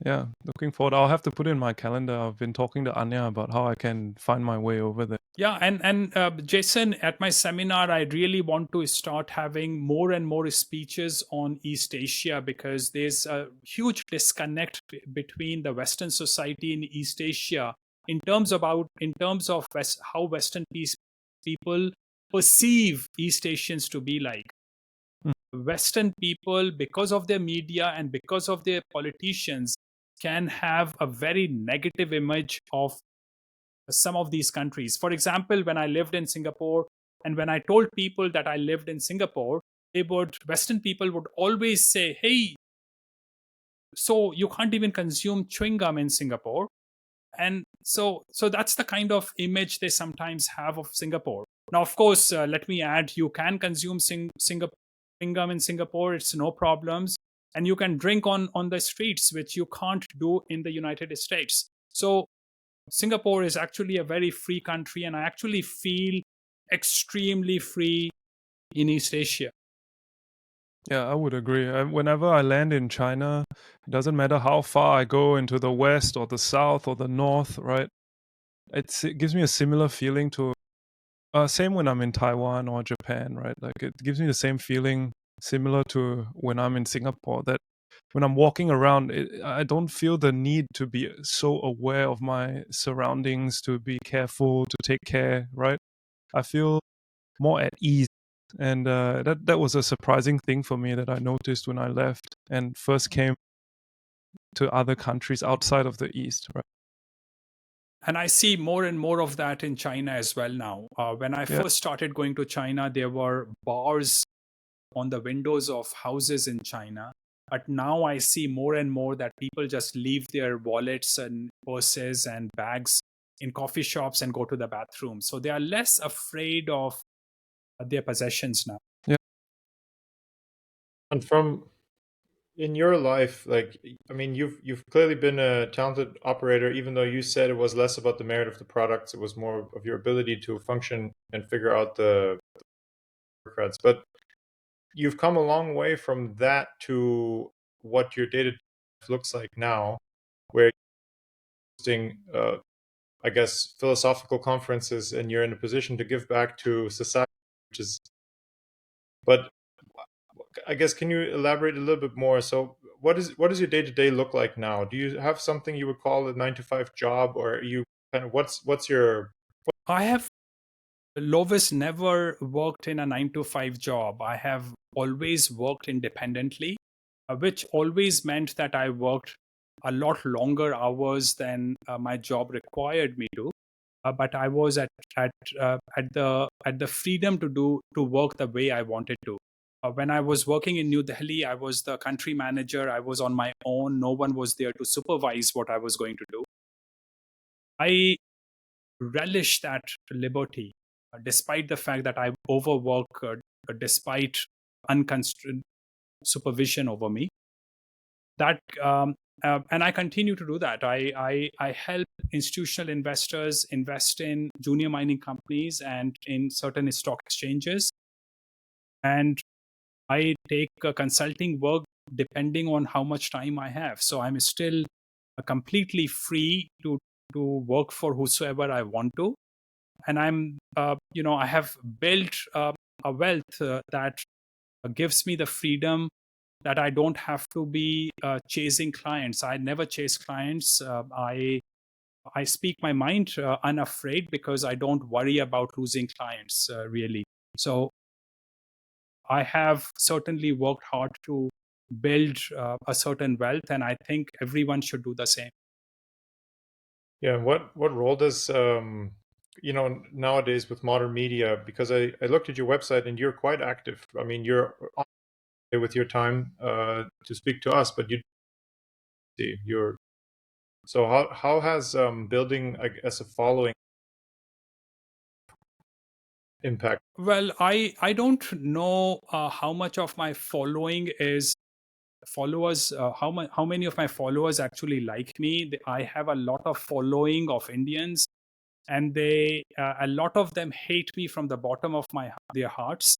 Yeah, looking forward. I'll have to put in my calendar. I've been talking to Anya about how I can find my way over there. Yeah, and Jason, at my seminar, I really want to start having more and more speeches on East Asia, because there's a huge disconnect between the Western society in East Asia in terms of how Western people perceive East Asians to be like. Western people, because of their media and because of their politicians, can have a very negative image of some of these countries. For example, when I lived in Singapore, and when I told people that I lived in Singapore, Western people would always say, hey, so you can't even consume chewing gum in Singapore. And so that's the kind of image they sometimes have of Singapore. Now, of course, let me add, you can consume Singapore chewing gum in Singapore. It's no problems. And you can drink on the streets, which you can't do in the United States. So Singapore is actually a very free country, and I actually feel extremely free in East Asia. Yeah, I would agree. Whenever I land in China, it doesn't matter how far I go into the west or the south or the north, right? It gives me a similar feeling to same when I'm in Taiwan or Japan, right? Like it gives me the same feeling similar to when I'm in Singapore, that when I'm walking around, I don't feel the need to be so aware of my surroundings, to be careful, to take care, right? I feel more at ease. And that was a surprising thing for me that I noticed when I left and first came to other countries outside of the East, right? And I see more and more of that in China as well now. When I Yeah. first started going to China, there were bars on the windows of houses in China. But now I see more and more that people just leave their wallets and purses and bags in coffee shops and go to the bathroom. So they are less afraid of their possessions now. Yeah. And from in your life, like, I mean, you've clearly been a talented operator, even though you said it was less about the merit of the products, it was more of your ability to function and figure out the bureaucrats. But you've come a long way from that to what your data looks like now, where you're hosting, I guess, philosophical conferences, and you're in a position to give back to society, which is. But I guess, can you elaborate a little bit more? So, what does your day to day look like now? Do you have something you would call a 9 to 5 job, or are you kind of what's your I have Lovis never worked in a 9 to 5 job. I have always worked independently, which always meant that I worked a lot longer hours than my job required me to. But I was at the freedom to work the way I wanted to. When I was working in New Delhi, I was the country manager. I was on my own. No one was there to supervise what I was going to do. I relish that liberty, despite the fact that I overwork, despite unconstrained supervision over me. And I continue to do that. I help institutional investors invest in junior mining companies and in certain stock exchanges. And I take consulting work depending on how much time I have. So I'm still completely free to work for whosoever I want to. And I have built a wealth that gives me the freedom that I don't have to be chasing clients. I never chase clients. I speak my mind unafraid because I don't worry about losing clients really. So I have certainly worked hard to build a certain wealth, and I think everyone should do the same. Yeah, what role does nowadays with modern media? Because I looked at your website and you're quite active. I mean, you're on with your time to speak to us, but you're so how has building, I guess, a following impact? Well, I don't know how much of my following is followers. How many of my followers actually like me? I have a lot of following of Indians, and a lot of them hate me from the bottom of their hearts.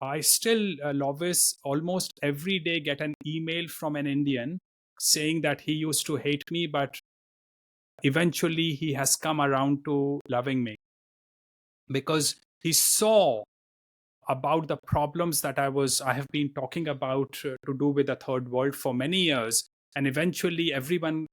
I still, Lovis, almost every day get an email from an Indian saying that he used to hate me, but eventually he has come around to loving me because he saw about the problems that I have been talking about to do with the third world for many years. And eventually everyone,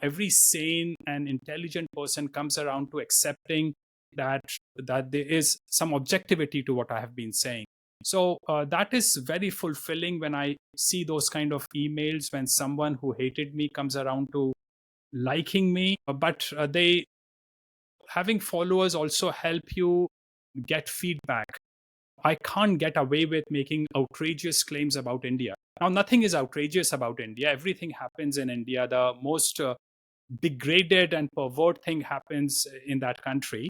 every sane and intelligent person comes around to accepting that there is some objectivity to what I have been saying. So that is very fulfilling when I see those kind of emails, when someone who hated me comes around to liking me. But they having followers also help you get feedback. I can't get away with making outrageous claims about India. Now, nothing is outrageous about India. Everything happens in India. The most degraded and pervert thing happens in that country.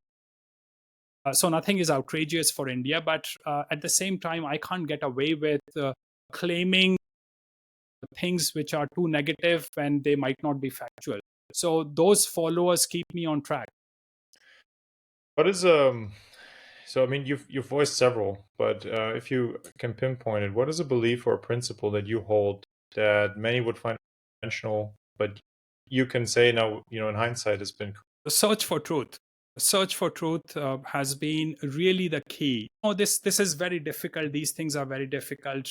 So nothing is outrageous for India. But at the same time, I can't get away with claiming things which are too negative when they might not be factual. So those followers keep me on track. What is so I mean you've voiced several, but if you can pinpoint it, what is a belief or a principle that you hold that many would find conventional, but you can say now, in hindsight, has been The search for truth. Search for truth has been really the key. Oh, this is very difficult. These things are very difficult.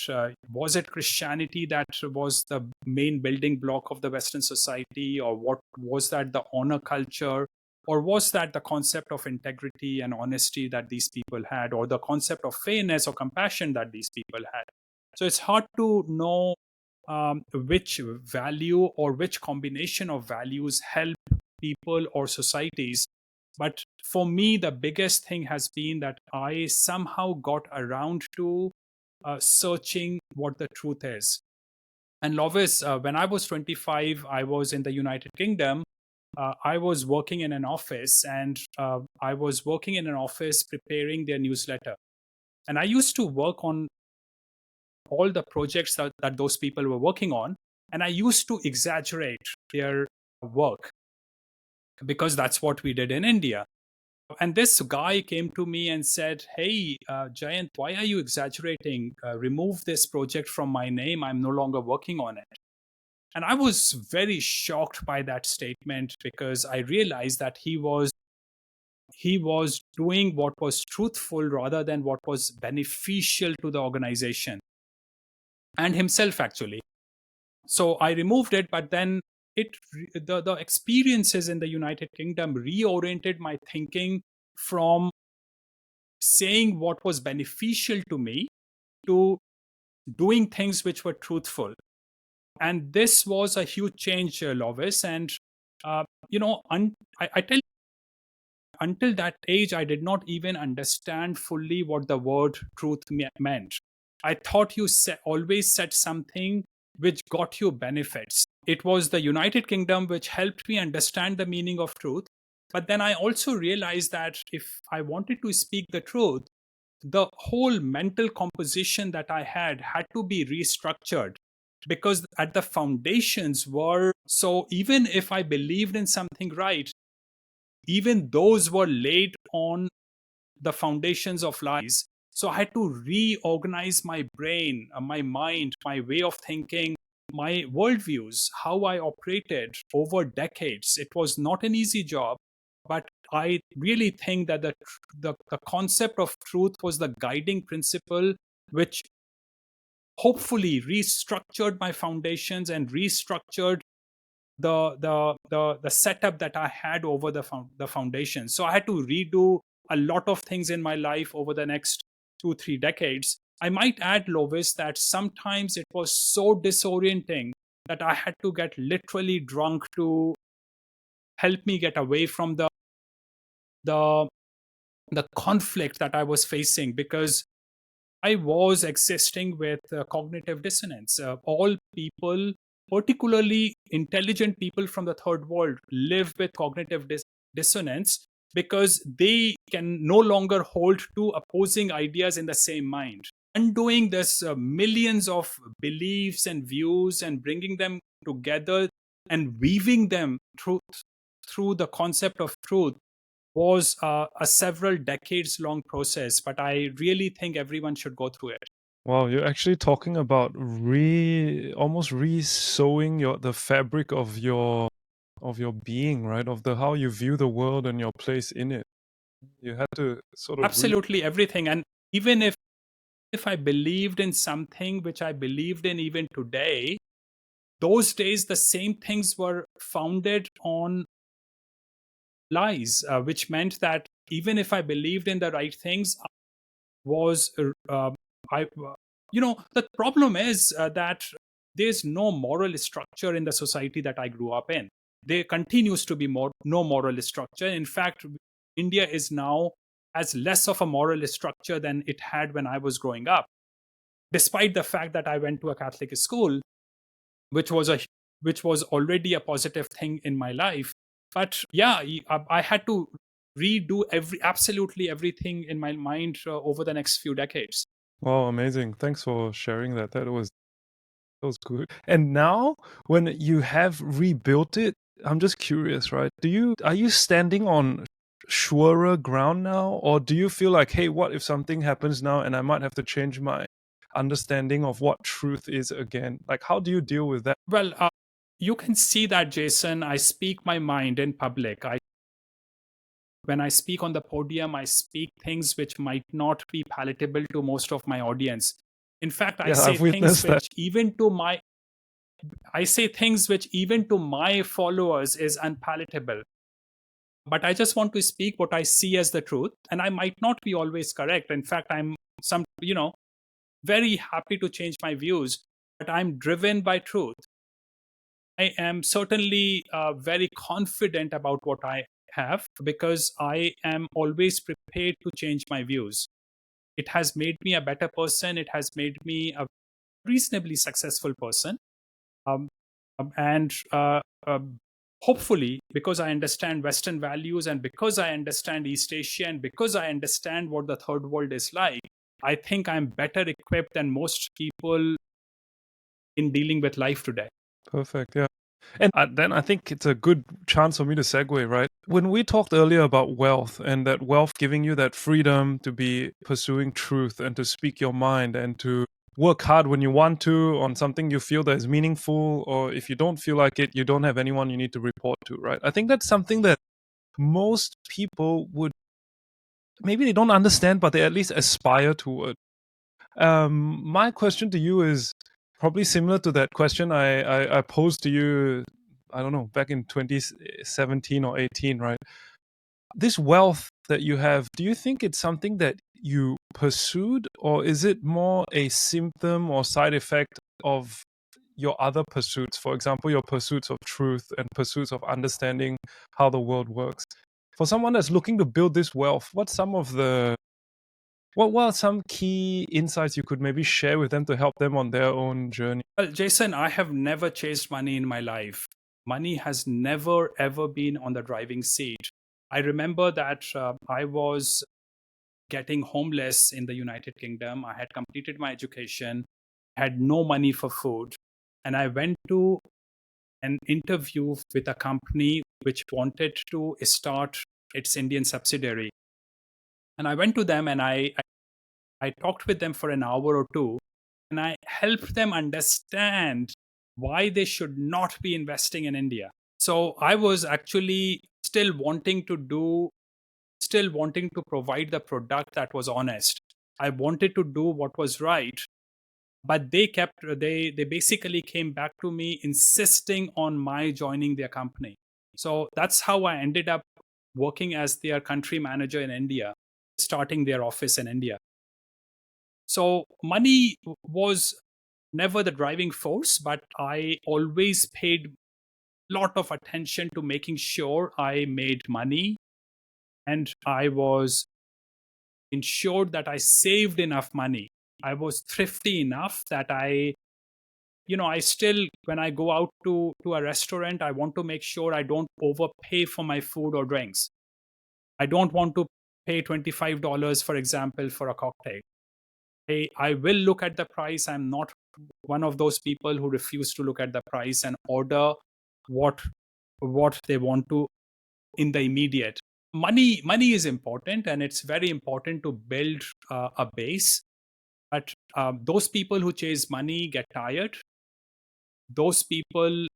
Was it Christianity that was the main building block of the Western society, or what was that the honor culture, or was that the concept of integrity and honesty that these people had, or the concept of fairness or compassion that these people had? So it's hard to know which value or which combination of values help people or societies. But for me, the biggest thing has been that I somehow got around to searching what the truth is. And Lovis, when I was 25, I was in the United Kingdom. I was working in an office, and I was working in an office preparing their newsletter. And I used to work on all the projects that those people were working on. And I used to exaggerate their work because that's what we did in India. And this guy came to me and said, "Hey, Jayant, why are you exaggerating? Remove this project from my name. I'm no longer working on it." And I was very shocked by that statement because I realized that he was doing what was truthful rather than what was beneficial to the organization and himself, actually. So I removed it, but then the experiences in the United Kingdom reoriented my thinking from saying what was beneficial to me to doing things which were truthful. And this was a huge change, Lovis. And, I tell you, until that age, I did not even understand fully what the word truth meant. I thought you always said something which got you benefits. It was the United Kingdom which helped me understand the meaning of truth. But then I also realized that if I wanted to speak the truth, the whole mental composition that I had to be restructured, because at the foundations were so, even if I believed in something right, even those were laid on the foundations of lies. So I had to reorganize my brain, my mind, my way of thinking, my worldviews, how I operated over decades. It was not an easy job, but I really think that the concept of truth was the guiding principle which hopefully restructured my foundations and restructured the setup that I had over the foundation. So I had to redo a lot of things in my life over the next 2-3 decades. I might add, Lovis, that sometimes it was so disorienting that I had to get literally drunk to help me get away from the the conflict that I was facing, because I was existing with cognitive dissonance. All people, particularly intelligent people from the third world, live with cognitive dissonance because they can no longer hold two opposing ideas in the same mind. Undoing this millions of beliefs and views and bringing them together and weaving them through the concept of truth was a several decades long process, but I really think everyone should go through it. Wow, you're actually talking about almost re-sewing the fabric of your being, right? Of the how you view the world and your place in it. You had to sort of Absolutely everything. And even if I believed in something which I believed in even today, those days the same things were founded on lies, which meant that even if I believed in the right things, was I the problem is that there's no moral structure in the society that I grew up in. There continues to be no moral structure. In fact, India is now has less of a moral structure than it had when I was growing up, despite the fact that I went to a Catholic school, which was a which was already a positive thing in my life. But yeah, I had to redo absolutely everything in my mind over the next few decades. Wow, amazing. Thanks for sharing that. That was good. And now when you have rebuilt it, I'm just curious, right? Are you standing on surer ground now, or do you feel like, hey, what if something happens now and I might have to change my understanding of what truth is again? Like, how do you deal with that? Well, you can see that, Jason. I speak my mind in public. When I speak on the podium, I speak things which might not be palatable to most of my audience. In fact, Yeah, I've witnessed that. I say things which even to my followers is unpalatable. But I just want to speak what I see as the truth, and I might not be always correct. In fact, I'm very happy to change my views, but I'm driven by truth. I am certainly very confident about what I have because I am always prepared to change my views. It has made me a better person. It has made me a reasonably successful person. Um, and hopefully, because I understand Western values and because I understand East Asia and because I understand what the third world is like, I think I'm better equipped than most people in dealing with life today. Perfect. Yeah. And then I think it's a good chance for me to segue, right? When we talked earlier about wealth and that wealth giving you that freedom to be pursuing truth and to speak your mind and to work hard when you want to on something you feel that is meaningful, or if you don't feel like it, you don't have anyone you need to report to, right? I think that's something that most people would, maybe they don't understand, but they at least aspire toward. My question to you is probably similar to that question I posed to you, I don't know, back in 2017 or 18, right? This wealth that you have, do you think it's something that you pursued, or is it more a symptom or side effect of your other pursuits? For example, your pursuits of truth and pursuits of understanding how the world works. For someone that's looking to build this wealth, what are some key insights you could maybe share with them to help them on their own journey? Well, Jason, I have never chased money in my life. Money has never, ever been on the driving seat. I remember that I was getting homeless in the United Kingdom. I had completed my education, had no money for food, and I went to an interview with a company which wanted to start its Indian subsidiary. And I went to them and I talked with them for an hour or two, and I helped them understand why they should not be investing in India. So I was actually still wanting to provide the product that was honest. I wanted to do what was right, but they basically came back to me insisting on my joining their company. So that's how I ended up working as their country manager in India, starting their office in India. So money was never the driving force, but I always paid a lot of attention to making sure I made money, and I was ensured that I saved enough money. I was thrifty enough that I still, when I go out to a restaurant, I want to make sure I don't overpay for my food or drinks. I don't want to pay $25, for example, for a cocktail. I will look at the price. I'm not one of those people who refuse to look at the price and order what they want to in the immediate. Money is important, and it's very important to build a base. But those people who chase money get tired. Those people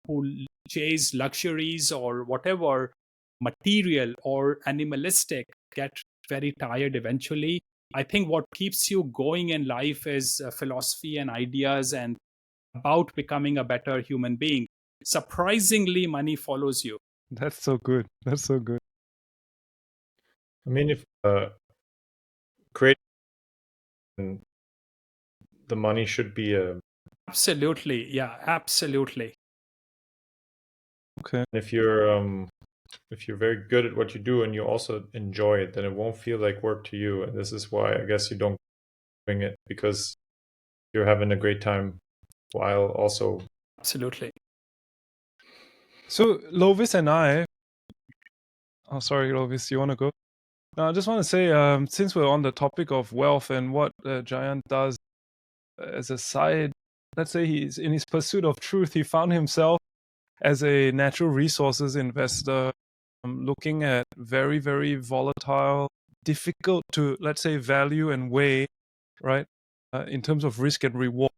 who chase luxuries or whatever, material or animalistic, get very tired eventually. I think what keeps you going in life is philosophy and ideas and about becoming a better human being. Surprisingly, money follows you. That's so good. That's so good. I mean, if creating the money should be a. Absolutely. Yeah, absolutely. Okay. If you're very good at what you do and you also enjoy it, then it won't feel like work to you. And this is why I guess you don't doing it, because you're having a great time while also. Absolutely. So Lovis and I. Oh, sorry, Lovis. You want to go? No, I just want to say, since we're on the topic of wealth and what Jayant does as a side, let's say he's in his pursuit of truth, he found himself as a natural resources investor, looking at very, very volatile, difficult to, let's say, value and weigh, right? In terms of risk and reward.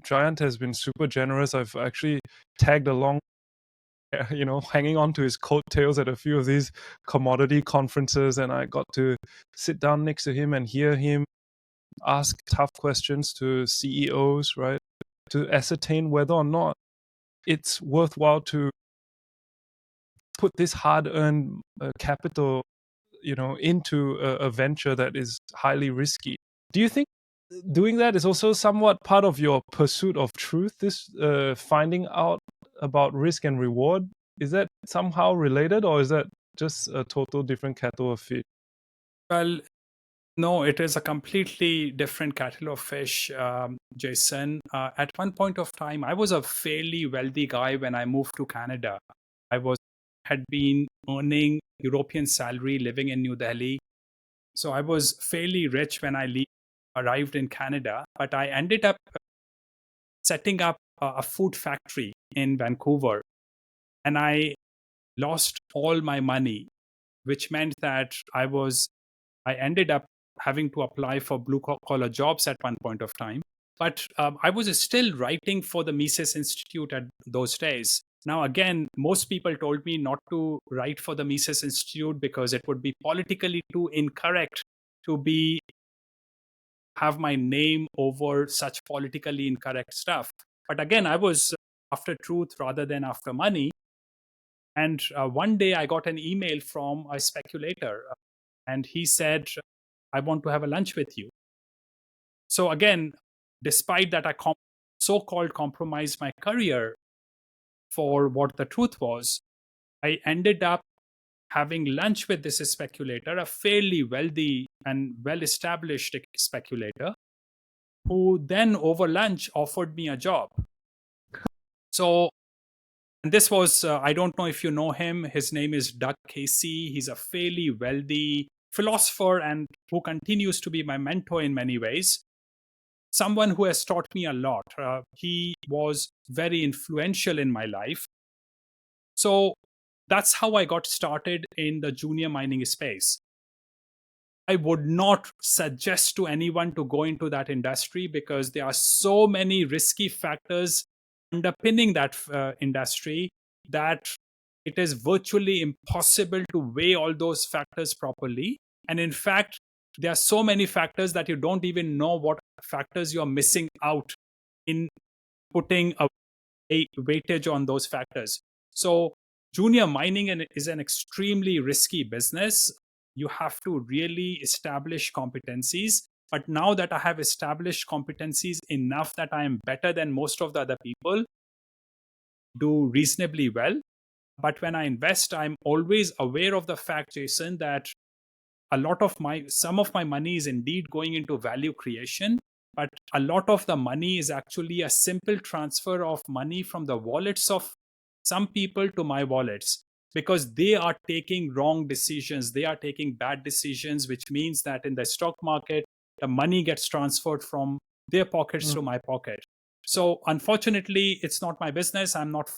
Jayant has been super generous. I've actually tagged along, hanging on to his coattails at a few of these commodity conferences, and I got to sit down next to him and hear him ask tough questions to CEOs, right? To ascertain whether or not it's worthwhile to put this hard-earned capital, into a venture that is highly risky. Do you think doing that is also somewhat part of your pursuit of truth? This finding out about risk and reward, is that somehow related, or is that just a total different kettle of fish? Well, no, it is a completely different kettle of fish, Jason. At one point of time, I was a fairly wealthy guy when I moved to Canada. Had been earning European salary, living in New Delhi. So I was fairly rich when I arrived in Canada, but I ended up setting up a food factory in Vancouver, and I lost all my money, which meant that I ended up having to apply for blue collar jobs at one point of time. But I was still writing for the Mises Institute at those days. Now, again, most people told me not to write for the Mises Institute because it would be politically too incorrect to have my name over such politically incorrect stuff. But again, I was after truth rather than after money. And one day I got an email from a speculator, and he said, I want to have a lunch with you. So again, despite that, I so-called compromised my career for what the truth was, I ended up having lunch with this speculator, a fairly wealthy and well-established speculator, who then over lunch offered me a job. So, and this was, I don't know if you know him, his name is Doug Casey. He's a fairly wealthy philosopher and who continues to be my mentor in many ways. Someone who has taught me a lot. He was very influential in my life. So that's how I got started in the junior mining space. I would not suggest to anyone to go into that industry because there are so many risky factors underpinning that industry that it is virtually impossible to weigh all those factors properly. And in fact, there are so many factors that you don't even know what factors you're missing out in putting a weightage on those factors. So junior mining is an extremely risky business. You have to really establish competencies. But now that I have established competencies enough that I am better than most of the other people, do reasonably well. But when I invest, I'm always aware of the fact, Jason, that some of my money is indeed going into value creation, but a lot of the money is actually a simple transfer of money from the wallets of some people to my wallets because they are taking wrong decisions. They are taking bad decisions, which means that in the stock market, the money gets transferred from their pockets to my pocket. So unfortunately, it's not my business. I'm not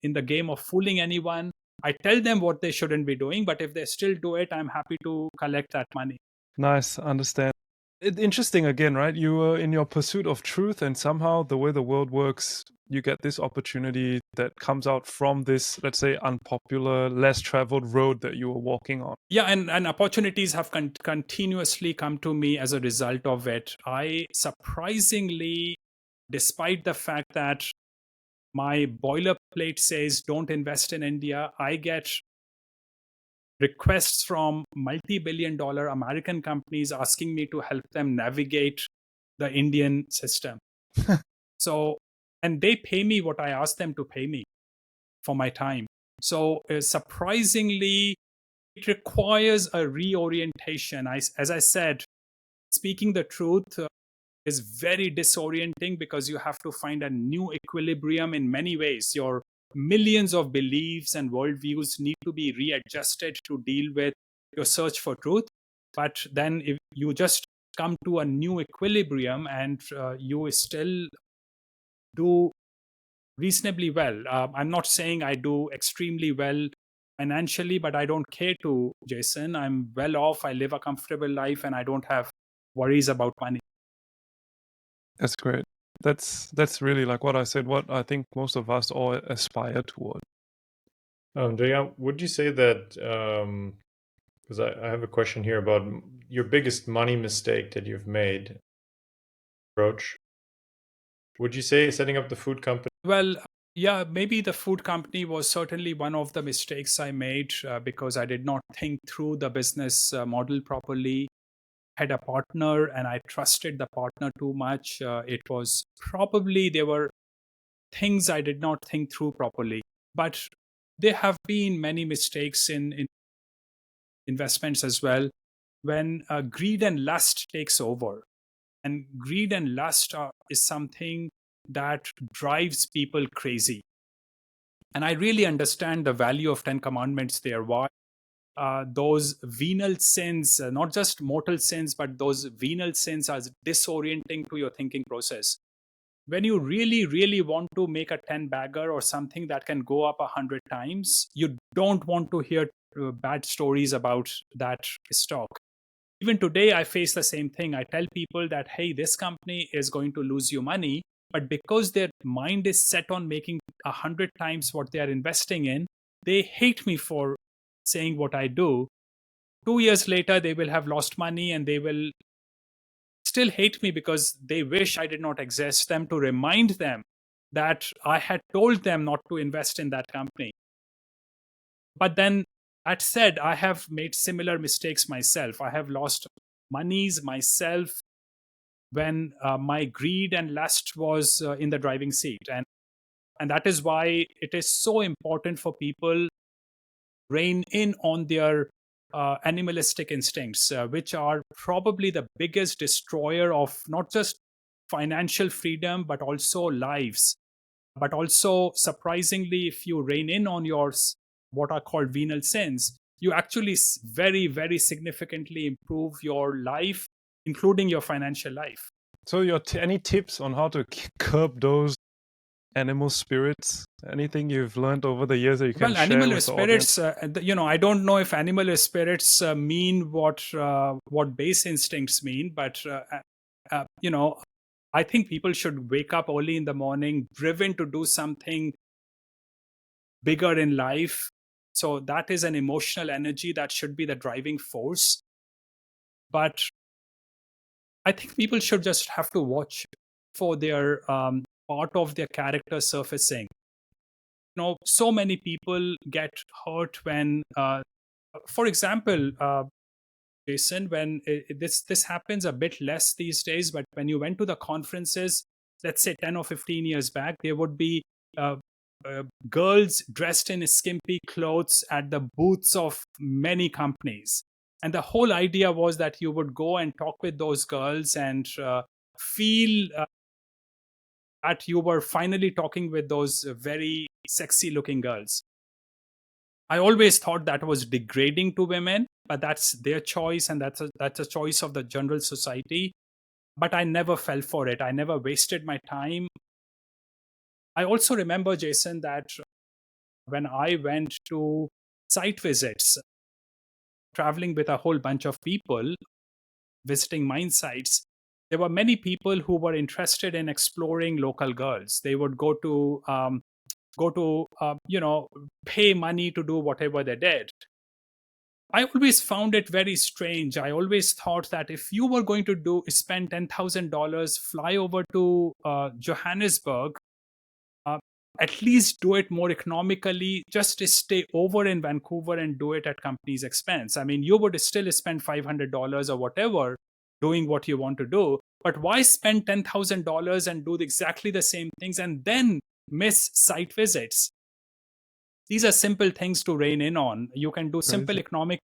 in the game of fooling anyone. I tell them what they shouldn't be doing, but if they still do it, I'm happy to collect that money. Nice, understand. Interesting again, right? You were in your pursuit of truth, and somehow the way the world works, you get this opportunity that comes out from this, let's say, unpopular, less traveled road that you were walking on. Yeah, and opportunities have continuously come to me as a result of it. I surprisingly, despite the fact that my boilerplate says don't invest in India, I get requests from multi-billion-dollar American companies asking me to help them navigate the Indian system. So, and they pay me what I ask them to pay me for my time. So surprisingly, it requires a reorientation. As I said, speaking the truth is very disorienting because you have to find a new equilibrium in many ways. Your millions of beliefs and worldviews need to be readjusted to deal with your search for truth. But then if you just come to a new equilibrium and you still do reasonably well. I'm not saying I do extremely well financially, but I don't care to, Jason. I'm well off. I live a comfortable life and I don't have worries about money. That's great. That's really like what I said, what I think most of us all aspire toward. Jayant, would you say that, because I have a question here about your biggest money mistake that you've made approach. Would you say setting up the food company? Well, yeah, maybe the food company was certainly one of the mistakes I made because I did not think through the business model properly. Had a partner and I trusted the partner too much. It was probably there were things I did not think through properly. But there have been many mistakes in investments as well when greed and lust takes over. And greed and lust is something that drives people crazy. And I really understand the value of 10 commandments there. Why? Those venal sins, not just mortal sins, but those venal sins are disorienting to your thinking process. When you really, really want to make a 10 bagger or something that can go up 100 times, you don't want to hear bad stories about that stock. Even today, I face the same thing. I tell people that, hey, this company is going to lose you money, but because their mind is set on making 100 times what they are investing in, they hate me for saying what I do. 2 years later, they will have lost money and they will still hate me because they wish I did not exist, them to remind them that I had told them not to invest in that company. But then, that said, I have made similar mistakes myself. I have lost monies, myself, when my greed and lust was in the driving seat. And that is why it is so important for people rein in on their animalistic instincts, which are probably the biggest destroyer of not just financial freedom, but also lives. But also, surprisingly, if you rein in on your what are called venal sins, you actually very, very significantly improve your life, including your financial life. So, any tips on how to curb those animal spirits? Anything you've learned over the years that you can Well, share animal with the audience? spirits, I don't know if animal spirits mean what base instincts mean, but I think people should wake up early in the morning, driven to do something bigger in life. So that is an emotional energy that should be the driving force. But I think people should just have to watch for their part of their character surfacing. So many people get hurt when, for example, Jason, when this happens a bit less these days, but when you went to the conferences, let's say 10 or 15 years back, there would be uh, girls dressed in skimpy clothes at the booths of many companies. And the whole idea was that you would go and talk with those girls and feel that you were finally talking with those very sexy looking girls. I always thought that was degrading to women, but that's their choice, and that's a choice of the general society. But I never fell for it. I never wasted my time. I also remember, Jason, that when I went to site visits, traveling with a whole bunch of people, visiting mine sites, there were many people who were interested in exploring local girls. They would pay money to do whatever they did. I always found it very strange. I always thought that if you were going to spend $10,000, fly over to Johannesburg, uh, at least do it more economically. Just stay over in Vancouver and do it at company's expense. I mean, you would still spend $500 or whatever doing what you want to do. But why spend $10,000 and do exactly the same things and then miss site visits? These are simple things to rein in on. You can do simple economic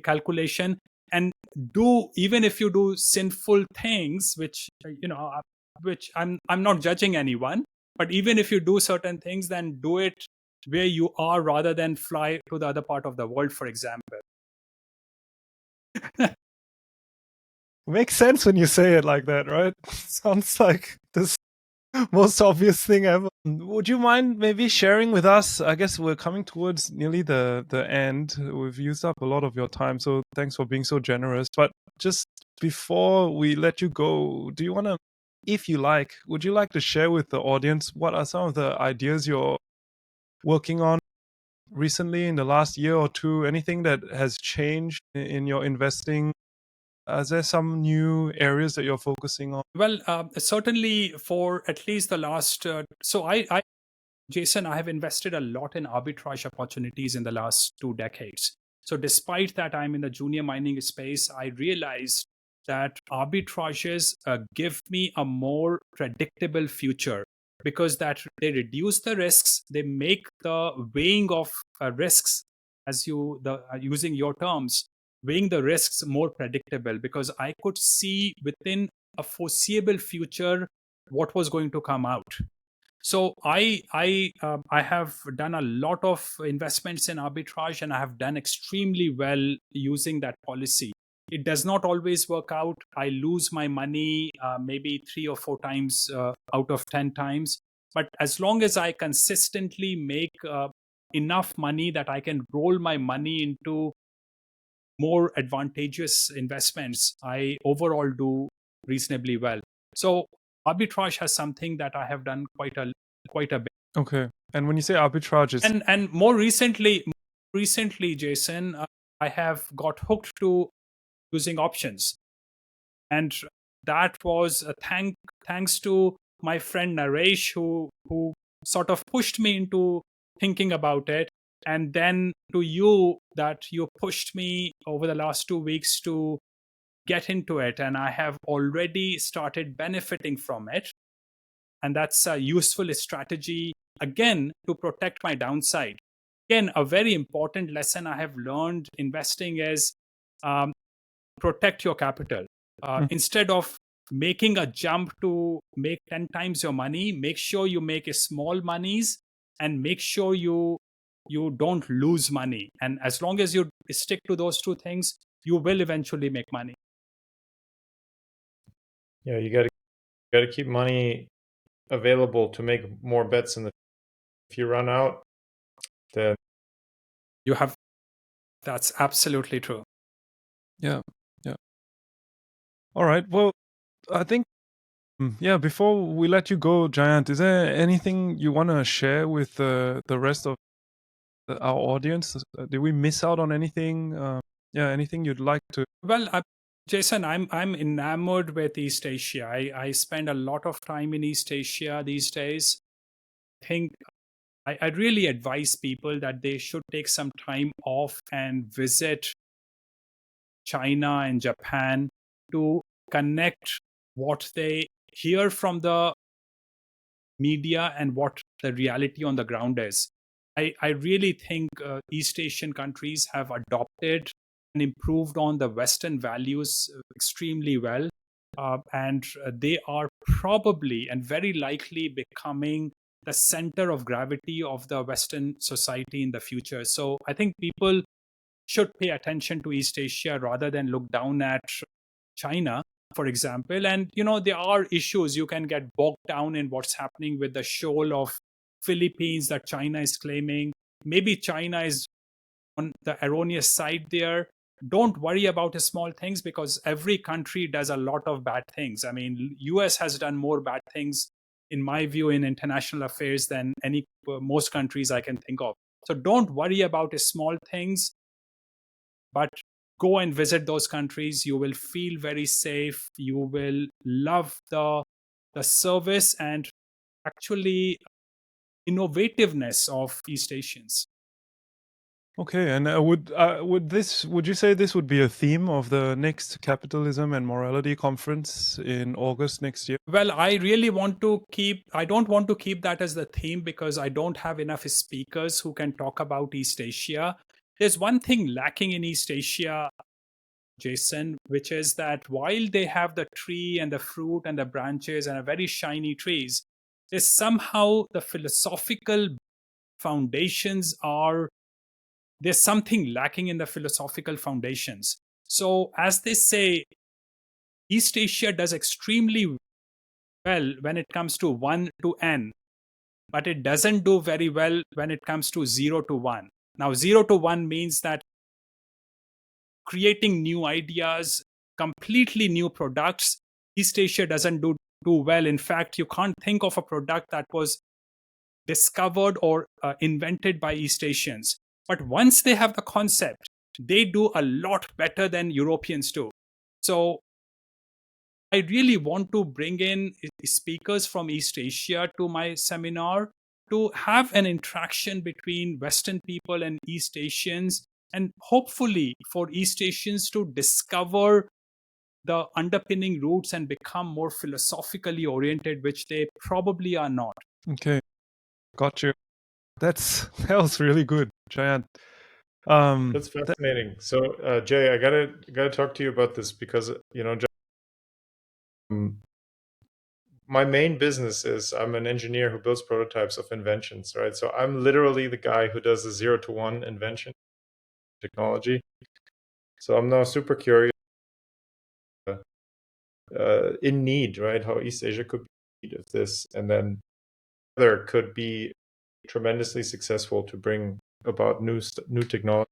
calculation and do, even if you do sinful things, which I'm not judging anyone, but even if you do certain things, then do it where you are rather than fly to the other part of the world, for example. Makes sense when you say it like that, right? Sounds like this most obvious thing ever. Would you mind maybe sharing with us? I guess we're coming towards nearly the end. We've used up a lot of your time, so thanks for being so generous. But just before we let you go, do you want to, if you like, would you like to share with the audience what are some of the ideas you're working on recently in the last year or two? Anything that has changed in your investing? Is there some new areas that you're focusing on? Well, certainly for at least the last, Jason, I have invested a lot in arbitrage opportunities in the last 2 decades. So despite that I'm in the junior mining space, I realized that arbitrages give me a more predictable future, because that they reduce the risks, they make the weighing of risks, using your terms, weighing the risks more predictable, because I could see within a foreseeable future what was going to come out. So I have done a lot of investments in arbitrage, and I have done extremely well using that policy. It does not always work out. I lose my money maybe 3 or 4 times out of 10 times. But as long as I consistently make enough money that I can roll my money into more advantageous investments, I overall do reasonably well. So arbitrage has something that I have done quite a bit. Okay. And when you say arbitrage, it's And more recently, Jason, I have got hooked to using options, and that was thanks to my friend Naresh, who sort of pushed me into thinking about it, and then to you, that you pushed me over the last 2 weeks to get into it, and I have already started benefiting from it. And that's a useful strategy, again, to protect my downside. Again, a very important lesson I have learned investing is um, protect your capital. Instead of making a jump to make 10 times your money, make sure you make a small monies and make sure you don't lose money. And as long as you stick to those two things, you will eventually make money. Yeah, you gotta keep money available to make more bets in the. If you run out, then You have That's absolutely true. Yeah. All right. Well, I think, yeah, before we let you go, Jayant, is there anything you want to share with the rest of our audience? Did we miss out on anything? Yeah, anything you'd like to? Well, Jason, I'm enamored with East Asia. I spend a lot of time in East Asia these days. I think I really advise people that they should take some time off and visit China and Japan to connect what they hear from the media and what the reality on the ground is. I really think East Asian countries have adopted and improved on the Western values extremely well. And they are probably and very likely becoming the center of gravity of the Western society in the future. So I think people should pay attention to East Asia rather than look down at China, for example. And, there are issues. You can get bogged down in what's happening with the shoal of Philippines that China is claiming. Maybe China is on the erroneous side there. Don't worry about the small things because every country does a lot of bad things. I mean, US has done more bad things, in my view, in international affairs than most countries I can think of. So don't worry about the small things, but go and visit those countries. You will feel very safe. You will love the service and actually innovativeness of East Asians. Okay, and would you say this would be a theme of the next Capitalism and Morality Conference in August next year? Well, I don't want to keep that as the theme because I don't have enough speakers who can talk about East Asia. There's one thing lacking in East Asia, Jason, which is that while they have the tree and the fruit and the branches and a very shiny trees, there's somehow the philosophical foundations there's something lacking in the philosophical foundations. So as they say, East Asia does extremely well when it comes to 1 to n, but it doesn't do very well when it comes to 0 to 1. Now 0 to 1 means that creating new ideas, completely new products, East Asia doesn't do well. In fact, you can't think of a product that was discovered or invented by East Asians. But once they have the concept, they do a lot better than Europeans do. So I really want to bring in speakers from East Asia to my seminar to have an interaction between Western people and East Asians, and hopefully for East Asians to discover the underpinning roots and become more philosophically oriented, which they probably are not. Okay, got you. That was really good, Jayant. that's fascinating. So, Jay, I gotta talk to you about this because my main business is I'm an engineer who builds prototypes of inventions, right? So I'm literally the guy who does the 0 to 1 invention technology. So I'm now super curious, in need, right? How East Asia could be in need of this, and then there could be tremendously successful to bring about new technology.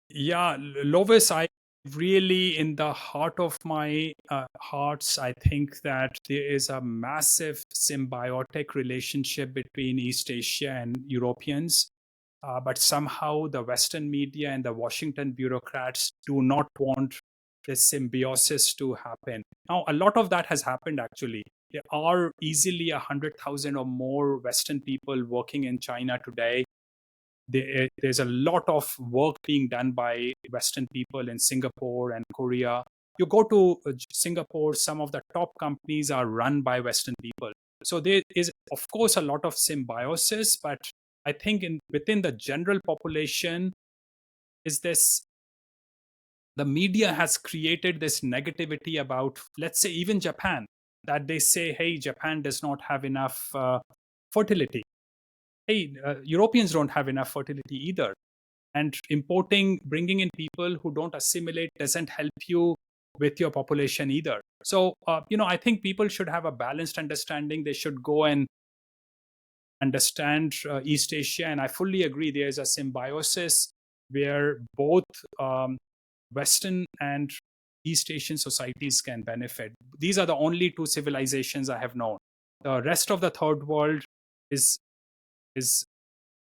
Yeah, Lovis, I really, in the heart of my hearts, I think that there is a massive symbiotic relationship between East Asia and Europeans. But somehow the Western media and the Washington bureaucrats do not want this symbiosis to happen. Now, a lot of that has happened actually. There are easily 100,000 or more Western people working in China today. There's a lot of work being done by Western people in Singapore and Korea. You go to Singapore, some of the top companies are run by Western people. So there is, of course, a lot of symbiosis, but I think within the general population is this, the media has created this negativity about, let's say, even Japan, that they say, hey, Japan does not have enough fertility. Hey, Europeans don't have enough fertility either. And bringing in people who don't assimilate doesn't help you with your population either. So, I think people should have a balanced understanding. They should go and understand East Asia. And I fully agree, there's a symbiosis where both Western and East Asian societies can benefit. These are the only two civilizations I have known. The rest of the third world is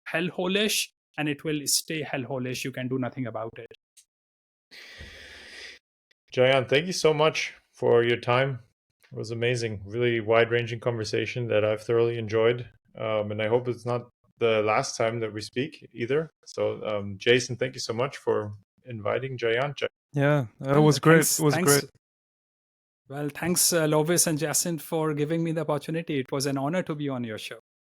hellholish, and it will stay hellholish. You can do nothing about it. Jayant, thank you so much for your time. It was amazing, really wide-ranging conversation that I've thoroughly enjoyed. And I hope it's not the last time that we speak either. So, Jason, thank you so much for inviting Jayant. Yeah, it was great. It was great. Well, thanks, Lovis and Jacinth, for giving me the opportunity. It was an honor to be on your show.